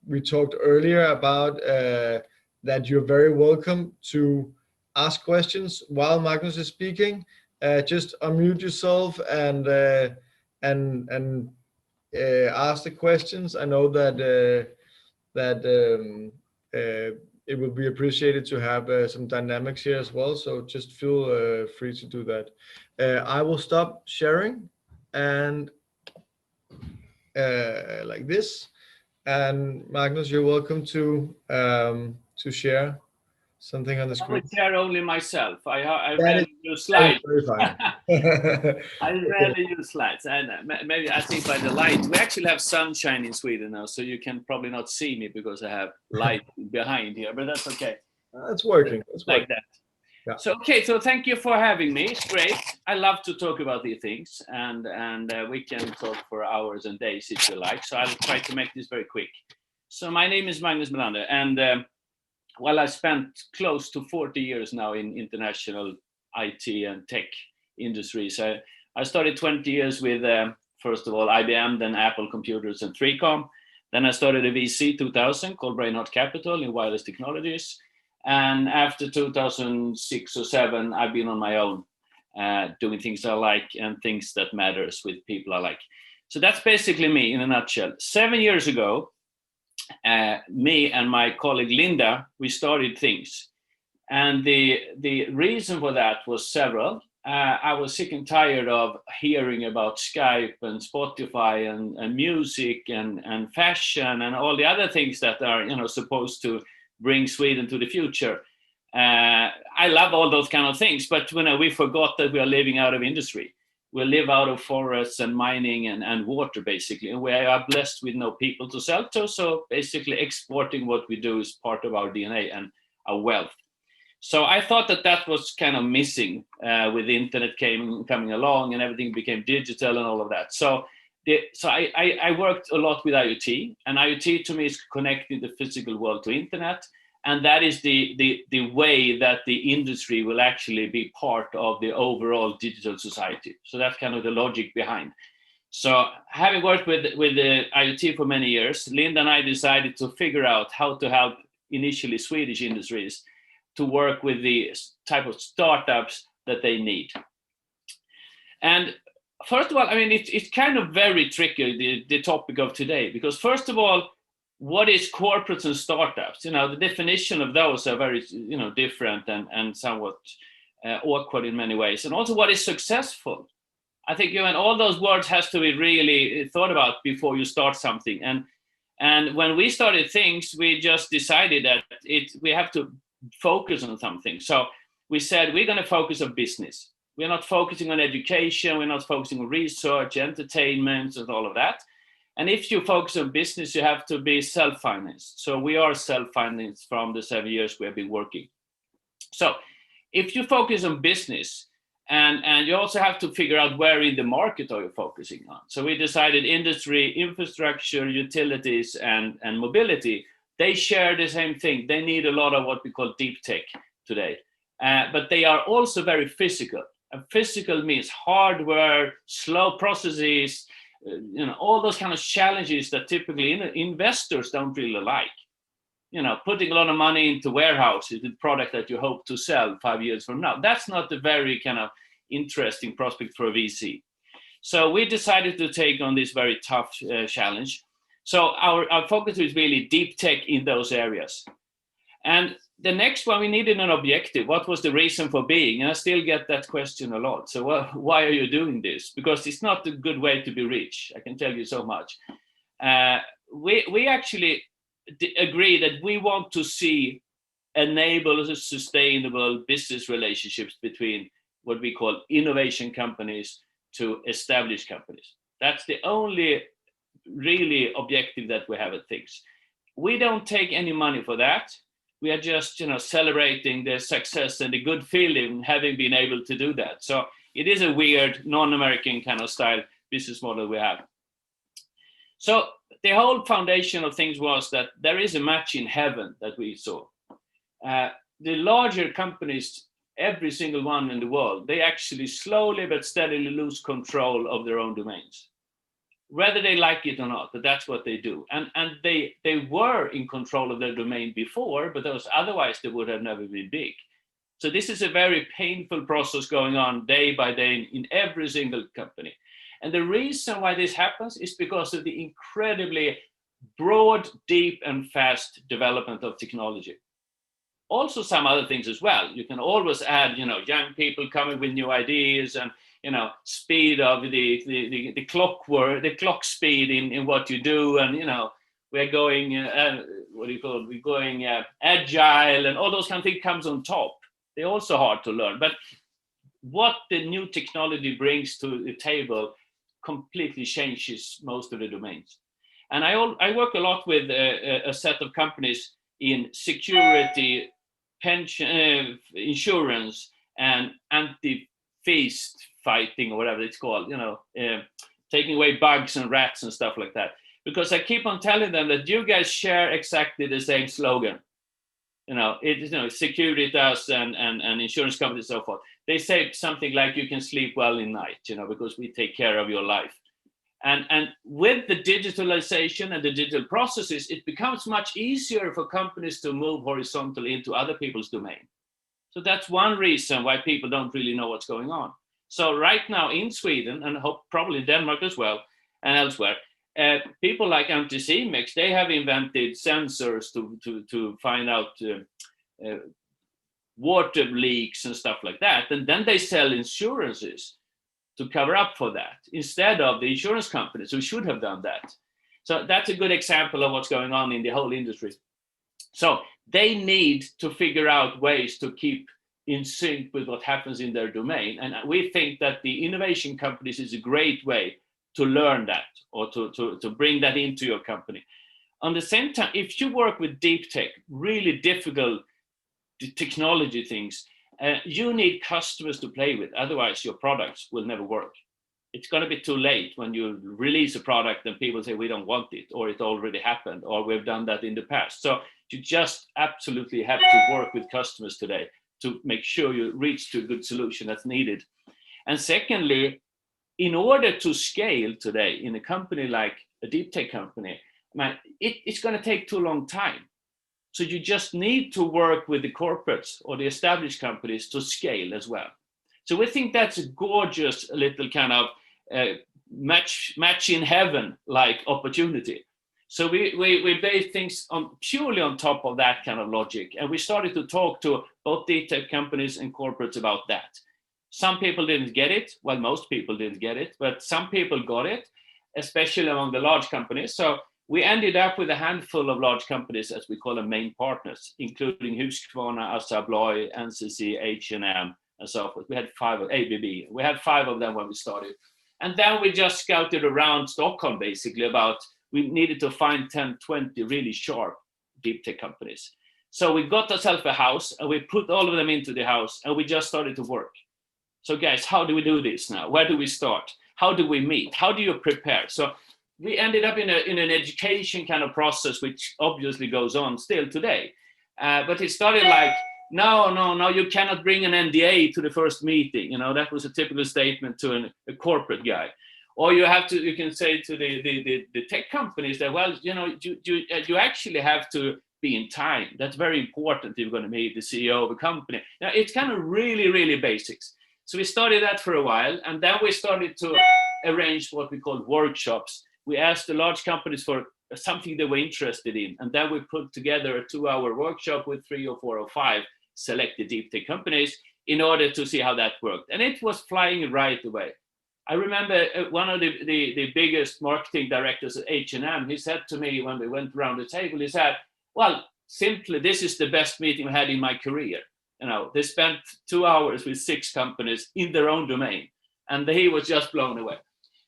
we talked earlier about that you're very welcome to ask questions while Magnus is speaking. Just unmute yourself and ask the questions. I know that it will be appreciated to have some dynamics here as well. So just feel free to do that. I will stop sharing, and like this. And Magnus, you're welcome to share something on the I screen. would share only myself. I That rarely use slides. very fine. I rarely use slides, and maybe I think by the light, we actually have sunshine in Sweden now, so you can probably not see me because I have light behind here, but that's okay. That's working. It's Like working. that. Yeah. So okay, so thank you for having me. It's great. I love to talk about these things, and we can talk for hours and days if you like. So I'll try to make this very quick. So my name is Magnus Melander, and well, I spent close to 40 years now in international IT and tech industries. I started 20 years with, first of all, IBM, then Apple Computers and 3Com. Then I started a VC 2000 called Brainhot Capital in wireless technologies. And after 2006 or 7, I've been on my own, doing things I like and things that matters with people I like. So that's basically me in a nutshell. 7 years ago, me and my colleague Linda, we started things. And the reason for that was several. I was sick and tired of hearing about Skype and Spotify and music and fashion and all the other things that are supposed to bring Sweden to the future. I love all those kind of things, but we forgot that we are living out of industry. We live out of forests and mining and water, basically. And we are blessed with no people to sell to. So basically exporting what we do is part of our DNA and our wealth. So I thought that was kind of missing with the internet coming along and everything became digital and all of that. So I worked a lot with IoT, and IoT to me is connecting the physical world to internet. And that is the way that the industry will actually be part of the overall digital society. So that's kind of the logic behind. So having worked with the IoT for many years, Linda and I decided to figure out how to help initially Swedish industries to work with the type of startups that they need. And first of all, I mean, it's kind of very tricky, the topic of today, because first of all, what is corporates and startups? The definition of those are very, different and somewhat awkward in many ways. And also, what is successful? I think all those words has to be really thought about before you start something. And when we started things, we just decided that we have to focus on something. So we said we're going to focus on business. We're not focusing on education. We're not focusing on research, entertainment, and all of that. And if you focus on business, you have to be self-financed. So we are self-financed from the 7 years we have been working. So if you focus on business, and you also have to figure out where in the market are you focusing on. So we decided industry, infrastructure, utilities, and mobility, they share the same thing. They need a lot of what we call deep tech today. But they are also very physical. And physical means hardware, slow processes, all those kind of challenges that typically investors don't really like. Putting a lot of money into warehouses, the product that you hope to sell 5 years from now, that's not a very kind of interesting prospect for a VC. So we decided to take on this very tough challenge. So our focus is really deep tech in those areas. And the next one, we needed an objective. What was the reason for being? And I still get that question a lot. So why are you doing this? Because it's not a good way to be rich. I can tell you so much. We actually agree that we want to see enable sustainable business relationships between what we call innovation companies to established companies. That's the only really objective that we have at things. We don't take any money for that. We are just, celebrating the success and the good feeling having been able to do that. So it is a weird, non-American kind of style business model we have. So the whole foundation of things was that there is a match in heaven that we saw. The larger companies, every single one in the world, they actually slowly but steadily lose control of their own domains. Whether they like it or not, but that's what they do. And they were in control of their domain before, but otherwise they would have never been big. So this is a very painful process going on day by day in every single company. And the reason why this happens is because of the incredibly broad, deep, and fast development of technology. Also some other things as well. You can always add, young people coming with new ideas and, speed of the clock speed in what you do, and we're going we're going agile, and all those kind of things comes on top. They're also hard to learn, but what the new technology brings to the table completely changes most of the domains. And I work a lot with a set of companies in security, pension, insurance, and anti-feast fighting, or whatever it's called, taking away bugs and rats and stuff like that. Because I keep on telling them that you guys share exactly the same slogan. Securitas and insurance companies and so forth. They say something like, you can sleep well in night, because we take care of your life. And with the digitalization and the digital processes, it becomes much easier for companies to move horizontally into other people's domain. So that's one reason why people don't really know what's going on. So right now in Sweden, and probably Denmark as well, and elsewhere, people like Anticimex, they have invented sensors to find out water leaks and stuff like that. And then they sell insurances to cover up for that, instead of the insurance companies who should have done that. So that's a good example of what's going on in the whole industry. So they need to figure out ways to keep in sync with what happens in their domain. And we think that the innovation companies is a great way to learn that, or to bring that into your company. On the same time, if you work with deep tech, really difficult technology things, you need customers to play with. Otherwise, your products will never work. It's going to be too late when you release a product and people say, we don't want it, or it already happened, or we've done that in the past. So you just absolutely have to work with customers today to make sure you reach to a good solution that's needed. And secondly, in order to scale today in a company like a deep tech company, it's going to take too long time. So you just need to work with the corporates or the established companies to scale as well. So we think that's a gorgeous little kind of match in heaven like opportunity. So we base things purely on top of that kind of logic. And we started to talk to both deep tech companies and corporates about that. Some people didn't get it. Well, most people didn't get it, but some people got it, especially among the large companies. So we ended up with a handful of large companies, as we call them, main partners, including Husqvarna, Assa Abloy, NCC, H&M, and so forth. We had 5 of ABB. We had 5 of them when we started. And then we just scouted around Stockholm, basically, we needed to find 10, 20 really sharp deep tech companies. So we got ourselves a house, and we put all of them into the house, and we just started to work. So guys, how do we do this now? Where do we start? How do we meet? How do you prepare? So we ended up in an education kind of process, which obviously goes on still today. But it started like, no, you cannot bring an NDA to the first meeting. That was a typical statement to a corporate guy. Or you can say to the tech companies that, well, you actually have to be in time. That's very important if you're going to meet the CEO of a company. Now, it's kind of really, really basics. So we started that for a while, and then we started to arrange what we call workshops. We asked the large companies for something they were interested in, and then we put together a 2-hour workshop with 3 or 4 or 5 selected deep tech companies in order to see how that worked. And it was flying right away. I remember one of the biggest marketing directors at H&M, he said to me when we went around the table, he said, well, simply, this is the best meeting I had in my career. They spent 2 hours with 6 companies in their own domain, and he was just blown away.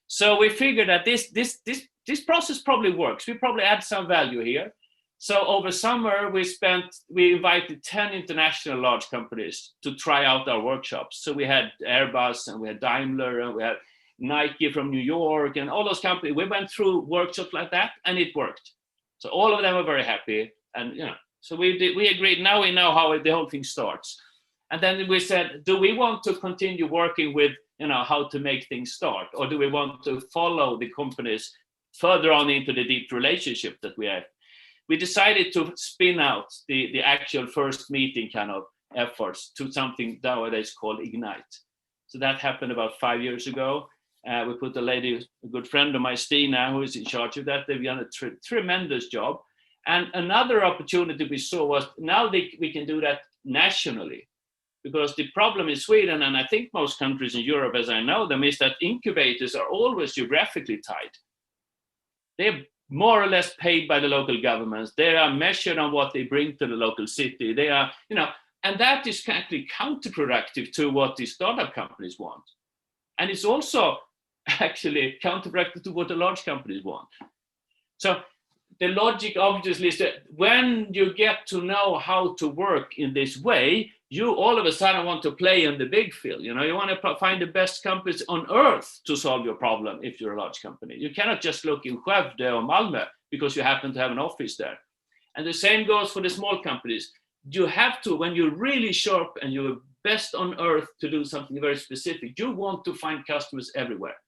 So we figured that this process probably works. We probably add some value here. So over summer, we invited 10 international large companies to try out our workshops. So we had Airbus, and we had Daimler, and we had Nike from New York, and all those companies. We went through workshops like that, and it worked. So all of them were very happy, and so we agreed. Now we know how the whole thing starts. And then we said, do we want to continue working with how to make things start, or do we want to follow the companies further on into the deep relationship that we have? We decided to spin out the actual first meeting kind of efforts to something nowadays called Ignite. So that happened about 5 years ago. We put a good friend of mine, Stina, who is in charge of that. They've done a tremendous job. And another opportunity we saw was now we can do that nationally. Because the problem in Sweden, and I think most countries in Europe, as I know them, is that incubators are always geographically tied. They're more or less paid by the local governments. They are measured on what they bring to the local city. They are, and that is actually counterproductive to what the startup companies want. And it's also actually counterproductive to what the large companies want. So the logic obviously is that when you get to know how to work in this way, you all of a sudden want to play in the big field. You want to find the best companies on earth to solve your problem if you're a large company. You cannot just look in Skövde or Malmö because you happen to have an office there. And the same goes for the small companies. You have to, when you're really sharp and you're best on earth to do something very specific, you want to find customers everywhere.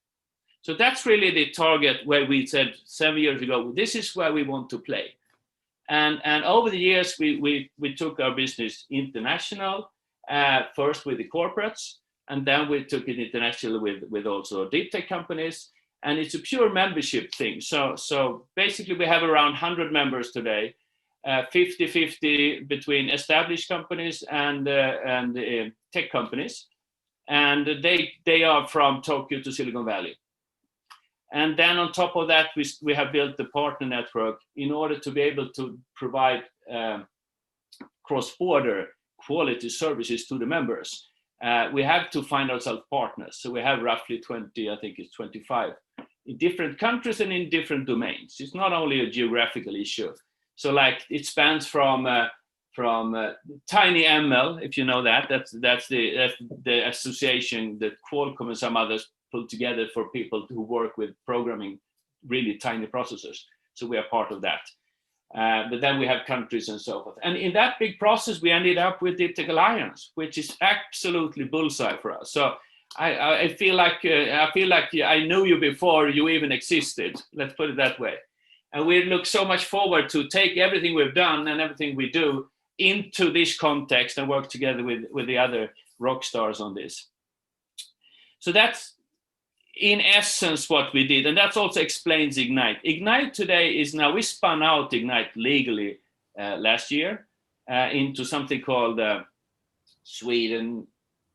So that's really the target where we said 7 years ago, this is where we want to play. And over the years, we took our business international, first with the corporates, and then we took it international with also deep tech companies. And it's a pure membership thing. So basically, we have around 100 members today, 50-50 between established companies and tech companies. And they are from Tokyo to Silicon Valley. And then on top of that, we have built a partner network in order to be able to provide cross-border quality services to the members. We have to find ourselves partners. So we have roughly 20, I think it's 25, in different countries and in different domains. It's not only a geographical issue. So like it spans from Tiny ML, if you know that, that's the association that Qualcomm and some others put together for people who work with programming really tiny processors. So we are part of that. But then we have countries and so forth. And in that big process, we ended up with DeepTech Alliance, which is absolutely bullseye for us. So I feel like I knew you before you even existed. Let's put it that way. And we look so much forward to take everything we've done and everything we do into this context and work together with the other rock stars on this. So that's in essence what we did, and that also explains Ignite. Ignite today is now, we spun out Ignite legally last year into something called Sweden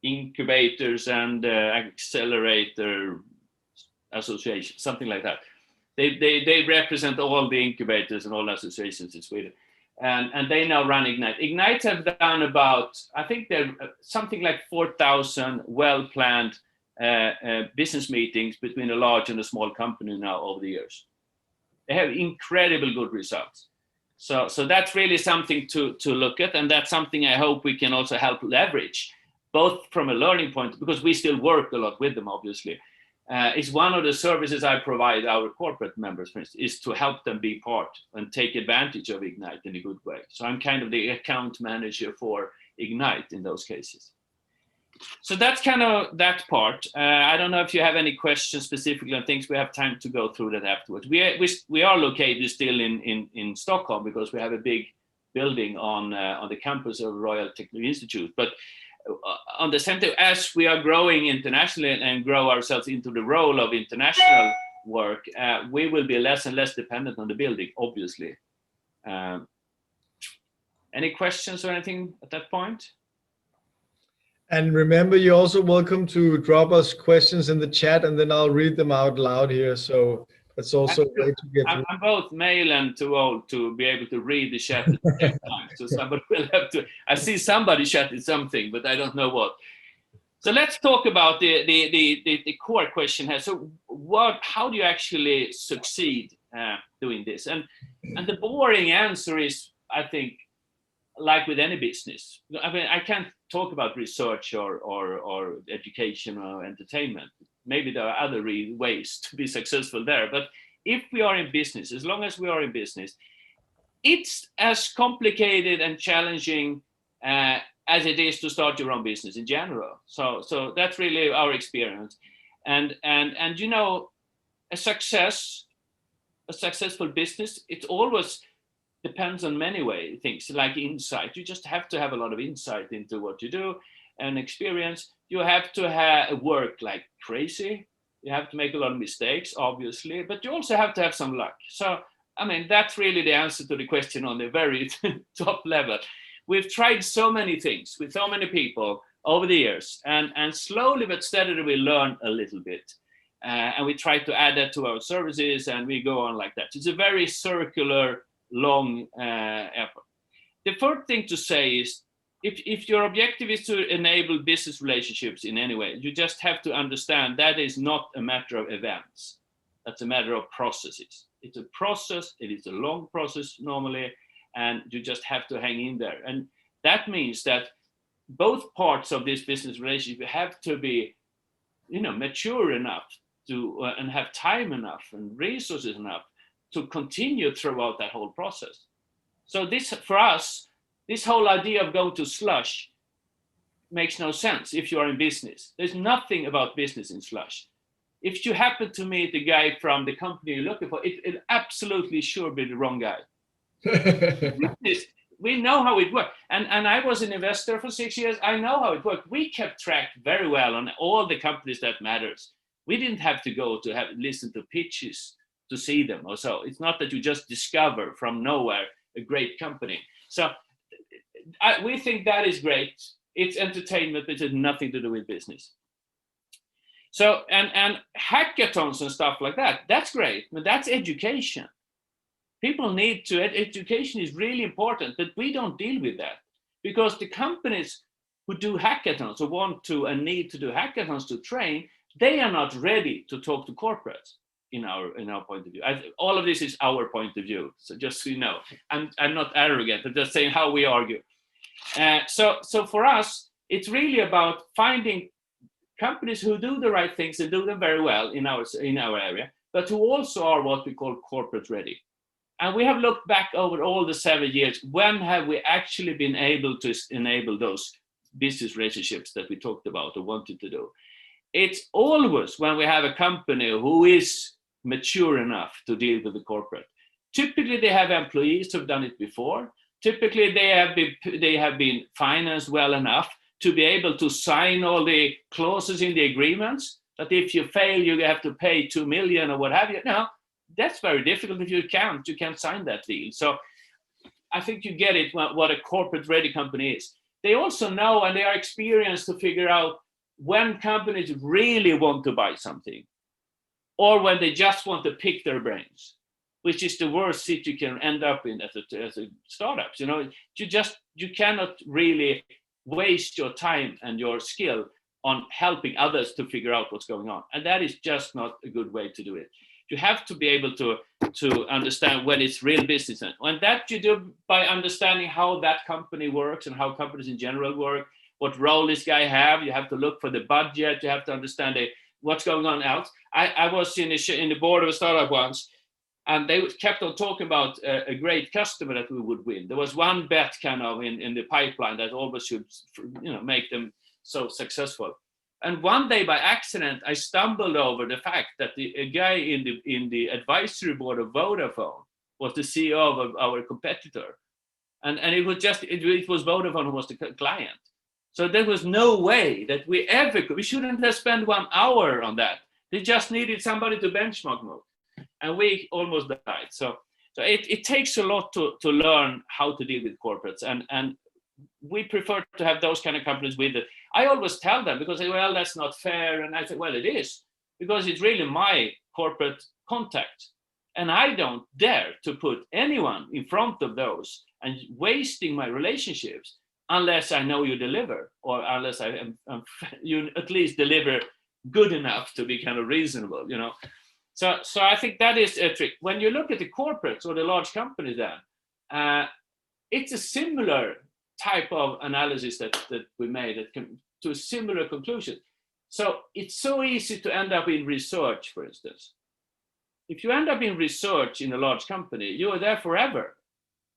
Incubators and Accelerator Association, something like that. They represent all the incubators and all associations in Sweden. And they now run Ignite. Ignite have done about, I think they're something like 4,000 well-planned business meetings between a large and a small company now over the years. They have incredible good results. So that's really something to look at, and that's something I hope we can also help leverage, both from a learning point, because we still work a lot with them, obviously. It's one of the services I provide our corporate members, for instance, is to help them be part and take advantage of Ignite in a good way. So I'm kind of the account manager for Ignite in those cases. So that's kind of that part. I don't know if you have any questions specifically on things. We have time to go through that afterwards. We are located still in Stockholm because we have a big building on the campus of Royal Technical Institute. But on the same time, as we are growing internationally and grow ourselves into the role of international work, we will be less and less dependent on the building, obviously. Any questions or anything at that point? And remember, you're also welcome to drop us questions in the chat, and then I'll read them out loud here. So that's also a way to get through. I'm both male and too old to be able to read the chat at the same time. So somebody will have to. I see somebody chatted something, but I don't know what. So let's talk about the core question here. So how do you actually succeed doing this? And the boring answer is, I think, like with any business. I mean, I can't talk about research or education or entertainment. Maybe there are other ways to be successful there. But if we are in business, as long as we are in business, it's as complicated and challenging as it is to start your own business in general. So that's really our experience. And you know, a successful business, it always depends on many things, like insight. You just have to have a lot of insight into what you do and experience. You have to work like crazy. You have to make a lot of mistakes, obviously, but you also have to have some luck. So, I mean, that's really the answer to the question on the very top level. We've tried so many things with so many people, over the years, and slowly but steadily we learn a little bit, and we try to add that to our services, and we go on like that. It's a very circular, long effort. The first thing to say is, if your objective is to enable business relationships in any way, you just have to understand that is not a matter of events. That's a matter of processes. It's a process. It is a long process normally, and you just have to hang in there. And that means that both parts of this business relationship have to be, mature enough to and have time enough and resources enough to continue throughout that whole process. So this, for us, this whole idea of going to slush makes no sense if you are in business. There's nothing about business in slush. If you happen to meet the guy from the company you're looking for, it absolutely sure be the wrong guy. We know how it works. And I was an investor for 6 years. I know how it worked. We kept track very well on all the companies that matters. We didn't have to go to listen to pitches to see them or so. It's not that you just discover from nowhere a great company. So we think that is great. It's entertainment, but it has nothing to do with business. So, and hackathons and stuff like that, that's great, but that's education. People need to, education is really important, but we don't deal with that, because the companies who do hackathons or want to and need to do hackathons to train, they are not ready to talk to corporates in our point of view. All of this is our point of view. So just so you know, I'm not arrogant, I'm just saying how we argue. So for us, it's really about finding companies who do the right things and do them very well in our area, but who also are what we call corporate ready. And we have looked back over all the 7 years, when have we actually been able to enable those business relationships that we talked about or wanted to do? It's always when we have a company who is mature enough to deal with the corporate. Typically, they have employees who've done it before. Typically, they have been financed well enough to be able to sign all the clauses in the agreements, that if you fail, you have to pay 2 million or what have you. Now, that's very difficult if you can't sign that deal. So I think you get it, what a corporate ready company is. They also know, and they are experienced to figure out when companies really want to buy something, or when they just want to pick their brains, which is the worst seat you can end up in as a startup. You cannot really waste your time and your skill on helping others to figure out what's going on. And that is just not a good way to do it. You have to be able to understand when it's real business. And that you do by understanding how that company works and how companies in general work, what role this guy have. You have to look for the budget. You have to understand what's going on else. I was in the board of a startup once, and they kept on talking about a great customer that we would win. There was one bet kind of in the pipeline that always should, make them so successful. And one day by accident, I stumbled over the fact that a guy in the advisory board of Vodafone was the CEO of our competitor. And it was Vodafone who was the client. So there was no way that we ever could. We shouldn't have spent 1 hour on that. They just needed somebody to benchmark mode. And we almost died. So it takes a lot to learn how to deal with corporates. And we prefer to have those kind of companies with it. I always tell them, because they say, well, that's not fair. And I say, well, it is, because it's really my corporate contact. And I don't dare to put anyone in front of those and wasting my relationships unless I know you deliver, or unless you at least deliver good enough to be kind of reasonable, So I think that is a trick. When you look at the corporates or the large companies then, it's a similar type of analysis that we made that came to a similar conclusion. So it's so easy to end up in research, for instance. If you end up in research in a large company, you are there forever.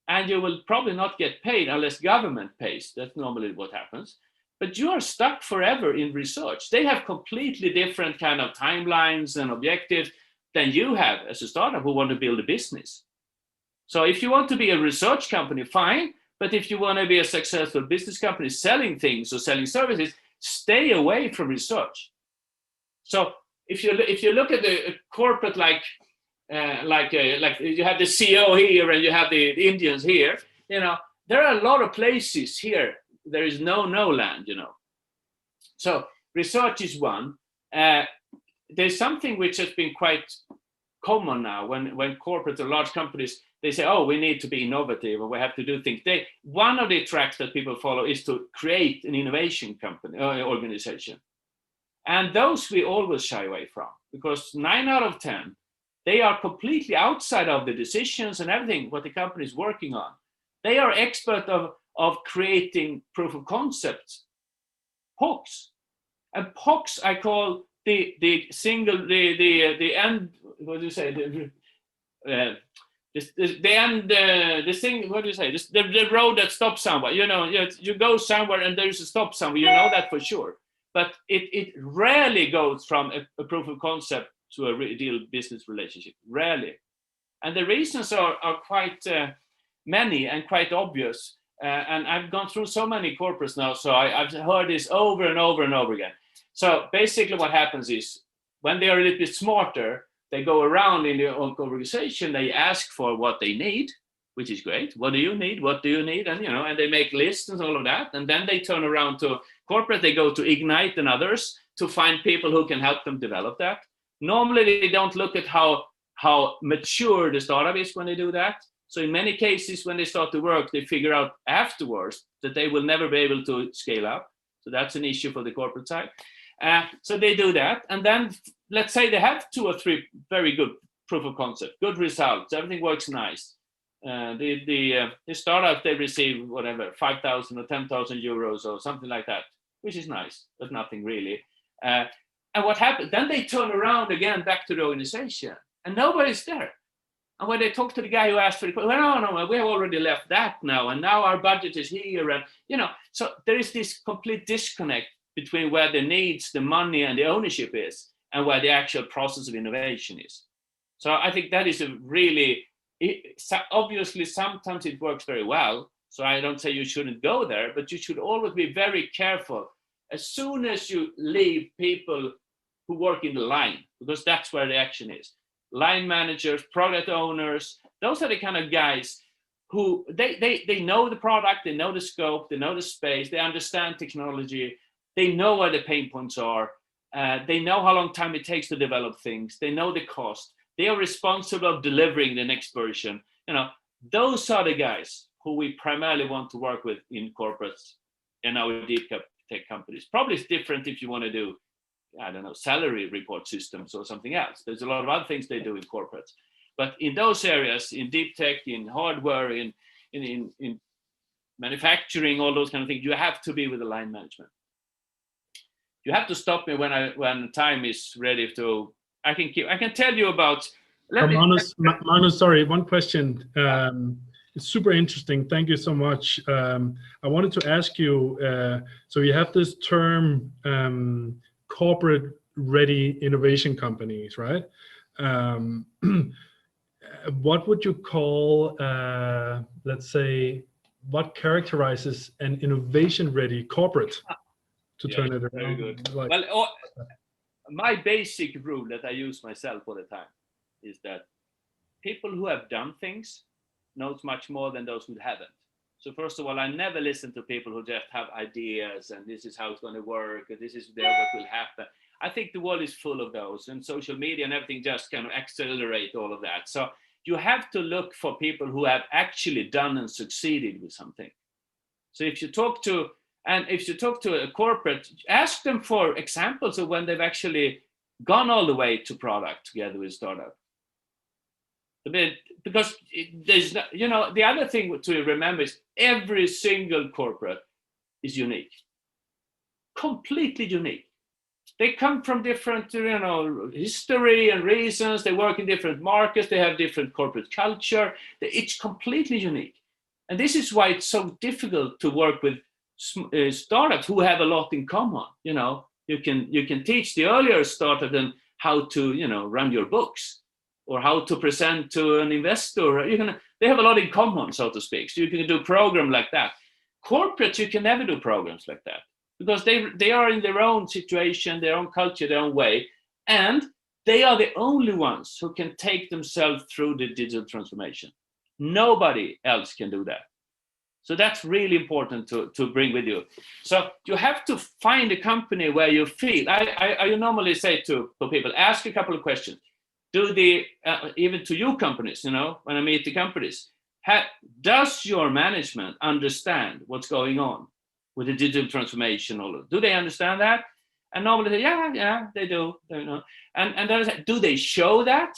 And you will probably not get paid unless government pays. That's normally what happens. But you are stuck forever in research. They have completely different kind of timelines and objectives than you have as a startup who want to build a business. So if you want to be a research company, fine. But if you want to be a successful business company selling things or selling services, stay away from research. So if you look at the corporate like you have the CEO here and you have the Indians here, there are a lot of places here. There is no land, So research is one. There's something which has been quite common now when corporate or large companies, they say, oh, we need to be innovative or we have to do things. One of the tracks that people follow is to create an innovation company or organization. And those we always shy away from, because 9 out of 10, they are completely outside of the decisions and everything what the company is working on. They are expert of creating proof of concepts, POCs. And POCs I call the end, what do you say? The road that stops somewhere. You go somewhere and there's a stop somewhere. You know that for sure. But it rarely goes from a proof of concept to a real business relationship. Rarely. And the reasons are quite many and quite obvious. And I've gone through so many corporates now, so I've heard this over and over and over again. So basically what happens is when they are a little bit smarter, they go around in the organization, they ask for what they need, which is great. What do you need? What do you need? And, and they make lists and all of that. And then they turn around to corporate, they go to Ignite and others to find people who can help them develop that. Normally, they don't look at how mature the startup is when they do that. So in many cases, when they start to work, they figure out afterwards that they will never be able to scale up. So that's an issue for the corporate side. So they do that. And then let's say they have 2 or 3 very good proof of concept, good results, everything works nice. The startup, they receive whatever, 5,000 or 10,000 euros or something like that, which is nice, but nothing really. And what happened? Then they turn around again back to the organization and nobody's there. And when they talk to the guy who asked for it, well, no, we have already left that now. And now our budget is here. And, so there is this complete disconnect between where the needs, the money and the ownership is and where the actual process of innovation is. So I think that is obviously sometimes it works very well. So I don't say you shouldn't go there, but you should always be very careful as soon as you leave people who work in the line, because that's where the action is. Line managers, product owners, those are the kind of guys who they know the product, they know the scope, they know the space, they understand technology, they know where the pain points are, they know how long time it takes to develop things, they know the cost, they are responsible of delivering the next version. Those are the guys who we primarily want to work with in corporates and our deep tech companies. Probably it's different if you want to do, I don't know, salary report systems or something else. There's a lot of other things they do in corporates. But in those areas, in deep tech, in hardware, in manufacturing, all those kind of things, you have to be with the line management. You have to stop me when time is ready to. I can tell you about. Magnus, sorry, one question. It's super interesting. Thank you so much. I wanted to ask you. So you have this term. Corporate ready innovation companies, right? What would you call, let's say, what characterizes an innovation ready corporate to turn it around? Very good. Well, my basic rule that I use myself all the time is that people who have done things knows much more than those who haven't. So first of all, I never listen to people who just have ideas and this is how it's going to work and this is what will happen. I think the world is full of those, and social media and everything just kind of accelerate all of that. So you have to look for people who have actually done and succeeded with something. So if you talk to a corporate, ask them for examples of when they've actually gone all the way to product together with startup. Because there's, the other thing to remember is every single corporate is unique, completely unique. They come from different, history and reasons. They work in different markets. They have different corporate culture. It's completely unique. And this is why it's so difficult to work with startups who have a lot in common. You can teach the earlier startup them how to, run your books or how to present to an investor. They have a lot in common, so to speak. So you can do a program like that. Corporates, you can never do programs like that because they are in their own situation, their own culture, their own way. And they are the only ones who can take themselves through the digital transformation. Nobody else can do that. So that's really important to bring with you. So you have to find a company where you feel, I normally say to people, ask a couple of questions. Do the, even to you companies, you know, when I meet the companies, does your management understand what's going on with the digital transformation? Do they understand that? And normally they say, yeah, they do. You know. And then do they show that?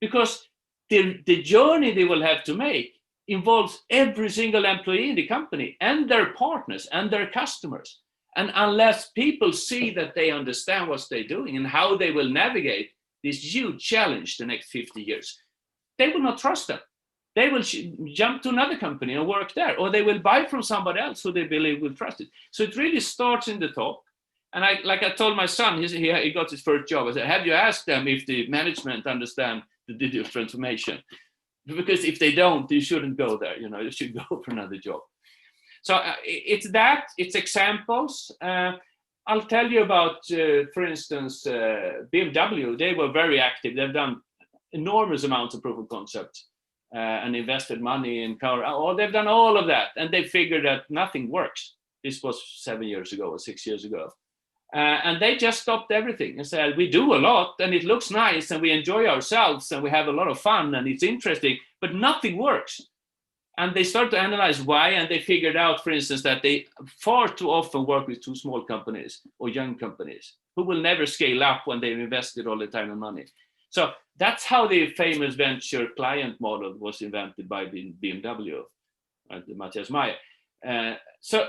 Because the journey they will have to make involves every single employee in the company and their partners and their customers. And unless people see that they understand what they're doing and how they will navigate this huge challenge the next 50 years, they will not trust them. They will jump to another company and work there, or they will buy from somebody else who they believe will trust it. So it really starts in the top. And like I told my son, he got his first job. I said, have you asked them if the management understand the digital transformation? Because if they don't, you shouldn't go there. You know, you should go for another job. So it's examples. I'll tell you about, for instance, BMW. They were very active. They've done enormous amounts of proof of concept and invested money in car. Oh, they've done all of that, and they figured that nothing works. This was 7 years ago or 6 years ago. And they just stopped everything and said, we do a lot and it looks nice and we enjoy ourselves and we have a lot of fun and it's interesting, but nothing works. And they started to analyze why, and they figured out, for instance, that they far too often work with too small companies or young companies who will never scale up when they've invested all the time and money. So that's how the famous venture client model was invented by BMW, Matthias Meyer. So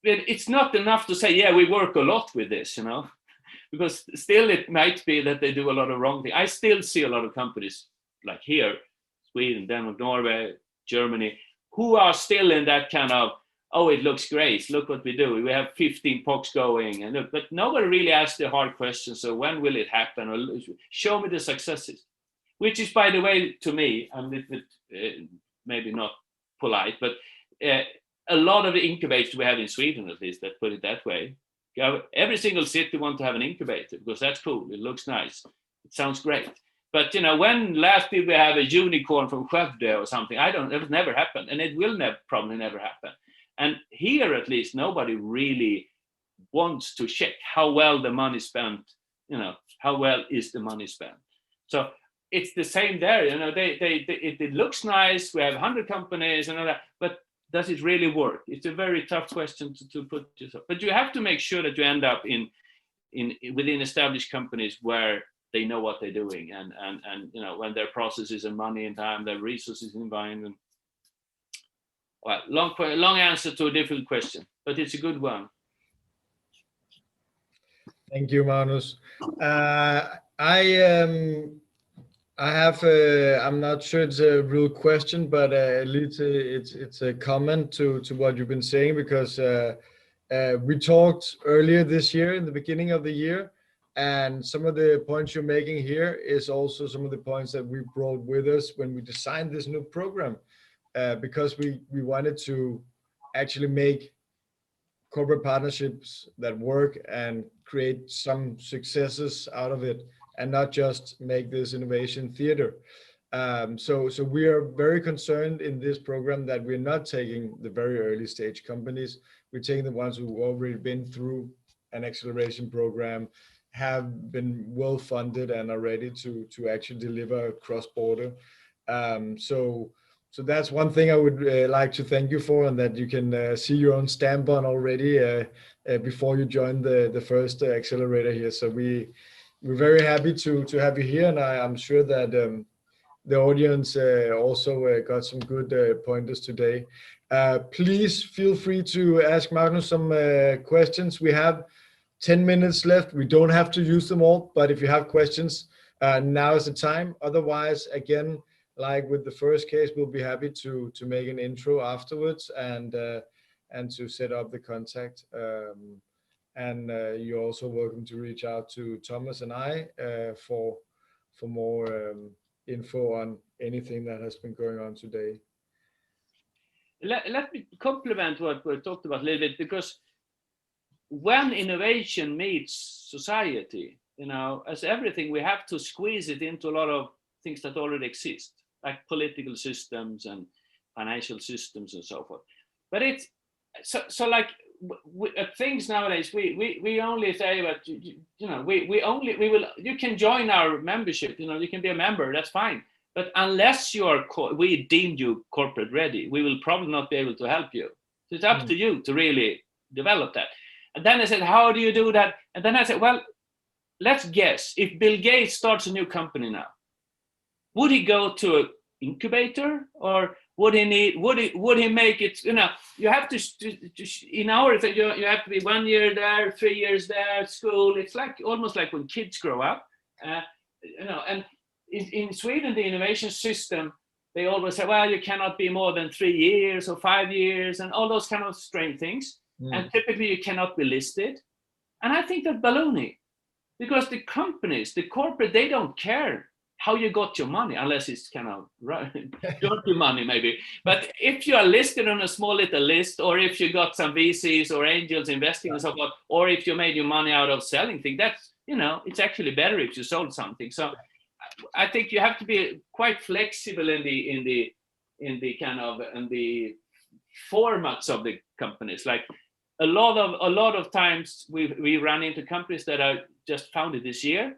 it's not enough to say, yeah, we work a lot with this, you know, because still it might be that they do a lot of wrong things. I still see a lot of companies like here, Sweden, Denmark, Norway, Germany, who are still in that kind of, oh, it looks great, look what we do. We have 15 POCs going, and look, but nobody really asks the hard questions. So when will it happen? Or show me the successes, which is, by the way, to me, I'm a little bit, maybe not polite, but a lot of the incubators we have in Sweden, at least, let's put it that way. Every single city wants to have an incubator because that's cool. It looks nice. It sounds great. But, you know, when last did we have a unicorn from Skövde or something? It never happened. And it will probably never happen. And here, at least, nobody really wants to check how well the money spent, you know, how well is the money spent. So it's the same there. You know, it looks nice. We have 100 companies and all that. But does it really work? It's a very tough question to put yourself. But you have to make sure that you end up within established companies where they know what they're doing, and you know, when their processes and money and time, their resources in mind. And well, long answer to a difficult question, but it's a good one. Thank you, Magnus. I have I'm not sure it's a real question, but at least it's a comment to what you've been saying, because we talked earlier this year, in the beginning of the year, and some of the points you're making here is also some of the points that we brought with us when we designed this new program, because we wanted to actually make corporate partnerships that work and create some successes out of it, and not just make this innovation theater. So we are very concerned in this program that we're not taking the very early stage companies. We're taking the ones who've already been through an acceleration program, have been well funded, and are ready to actually deliver cross-border. So that's one thing I would like to thank you for, and that you can see your own stamp on already before you join the first accelerator here. So we're very happy to have you here, and I'm sure that the audience also got some good pointers today. Please feel free to ask Magnus some questions. We have 10 minutes left. We don't have to use them all, but if you have questions, now is the time. Otherwise, again, like with the first case, we'll be happy to make an intro afterwards and to set up the contact. And you're also welcome to reach out to Thomas and I for more info on anything that has been going on today. Let me complement what we talked about a little bit, because when innovation meets society, you know, as everything, we have to squeeze it into a lot of things that already exist, like political systems and financial systems and so forth. But it's so like things nowadays, we only say that, you know, you can join our membership, you know, you can be a member, that's fine. But unless you are, we deem you corporate ready, we will probably not be able to help you. So it's up to you to really develop that. And then I said, how do you do that? And then I said, well, let's guess, if Bill Gates starts a new company now, would he go to an incubator, or would he make it, you know, you have to, in our thing, you have to be 1 year there, 3 years there, school. It's like almost like when kids grow up, you know, and in Sweden, the innovation system, they always say, well, you cannot be more than 3 years or 5 years and all those kind of strange things. And typically you cannot be listed. And I think that's baloney, because the companies, the corporate, they don't care how you got your money, unless it's kind of dirty money maybe. But if you are listed on a small little list, or if you got some VCs or angels investing and so forth, or if you made your money out of selling things, that's, you know, it's actually better if you sold something. So I think you have to be quite flexible in the formats of the companies. Like a lot of times we run into companies that are just founded this year.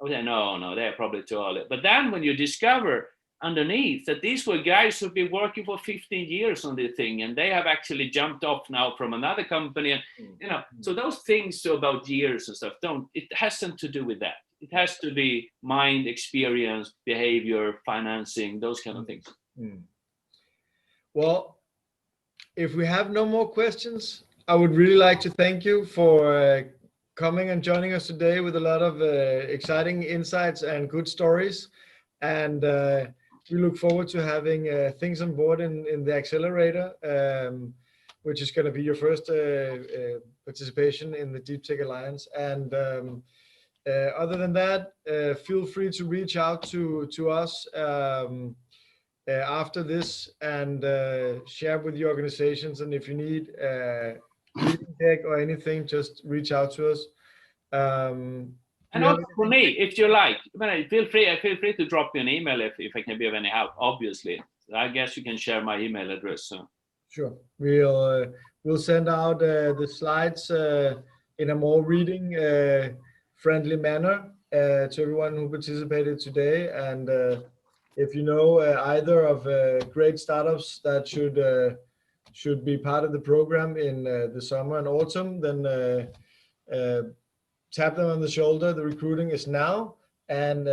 I say, no, they're probably too early. But then when you discover underneath that these were guys who've been working for 15 years on the thing, and they have actually jumped off now from another company, and you know, so those things about years and stuff, it hasn't to do with that. It has to be mind, experience, behavior, financing, those kind of things. Well, if we have no more questions, I would really like to thank you for coming and joining us today with a lot of exciting insights and good stories. And we look forward to having things on board in the accelerator, which is going to be your first participation in the DeepTech Alliance. And other than that, feel free to reach out to us after this and share with your organizations. And if you need DeepTech or anything, just reach out to us. And also for me, if you like, feel free to drop me an email if I can be of any help. Obviously, I guess you can share my email address. So. Sure, we'll send out the slides in a more reading friendly manner to everyone who participated today. And if you know either of great startups that should be part of the program in the summer and autumn, then tap them on the shoulder. The recruiting is now, and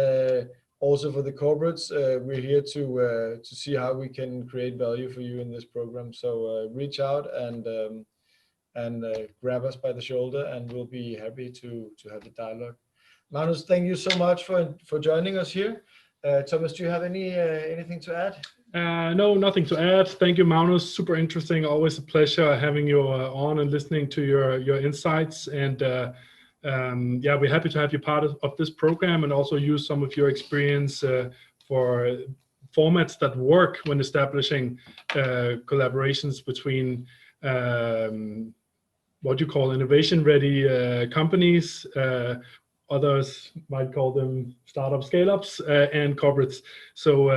also for the corporates, we're here to see how we can create value for you in this program. So reach out and grab us by the shoulder, and we'll be happy to have the dialogue. Magnus, thank you so much for joining us here. Thomas, do you have anything to add? No, nothing to add. Thank you, Magnus. Super interesting. Always a pleasure having you on and listening to your insights. And yeah, we're happy to have you part of this program, and also use some of your experience for formats that work when establishing collaborations between what you call innovation-ready companies. Others might call them startup scale-ups and corporates. So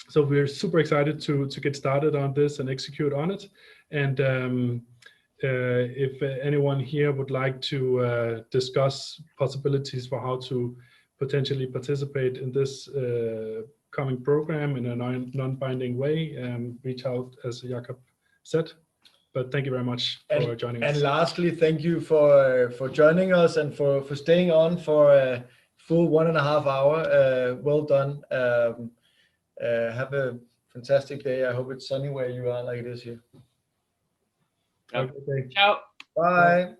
so we're super excited to get started on this and execute on it. And if anyone here would like to discuss possibilities for how to potentially participate in this coming program in a non-binding way, reach out, as Jakob said. But thank you very much for joining us. And lastly, thank you for joining us and for staying on for a full 1.5 hour. Well done. Have a fantastic day. I hope it's sunny where you are, like it is here. Ciao. Bye.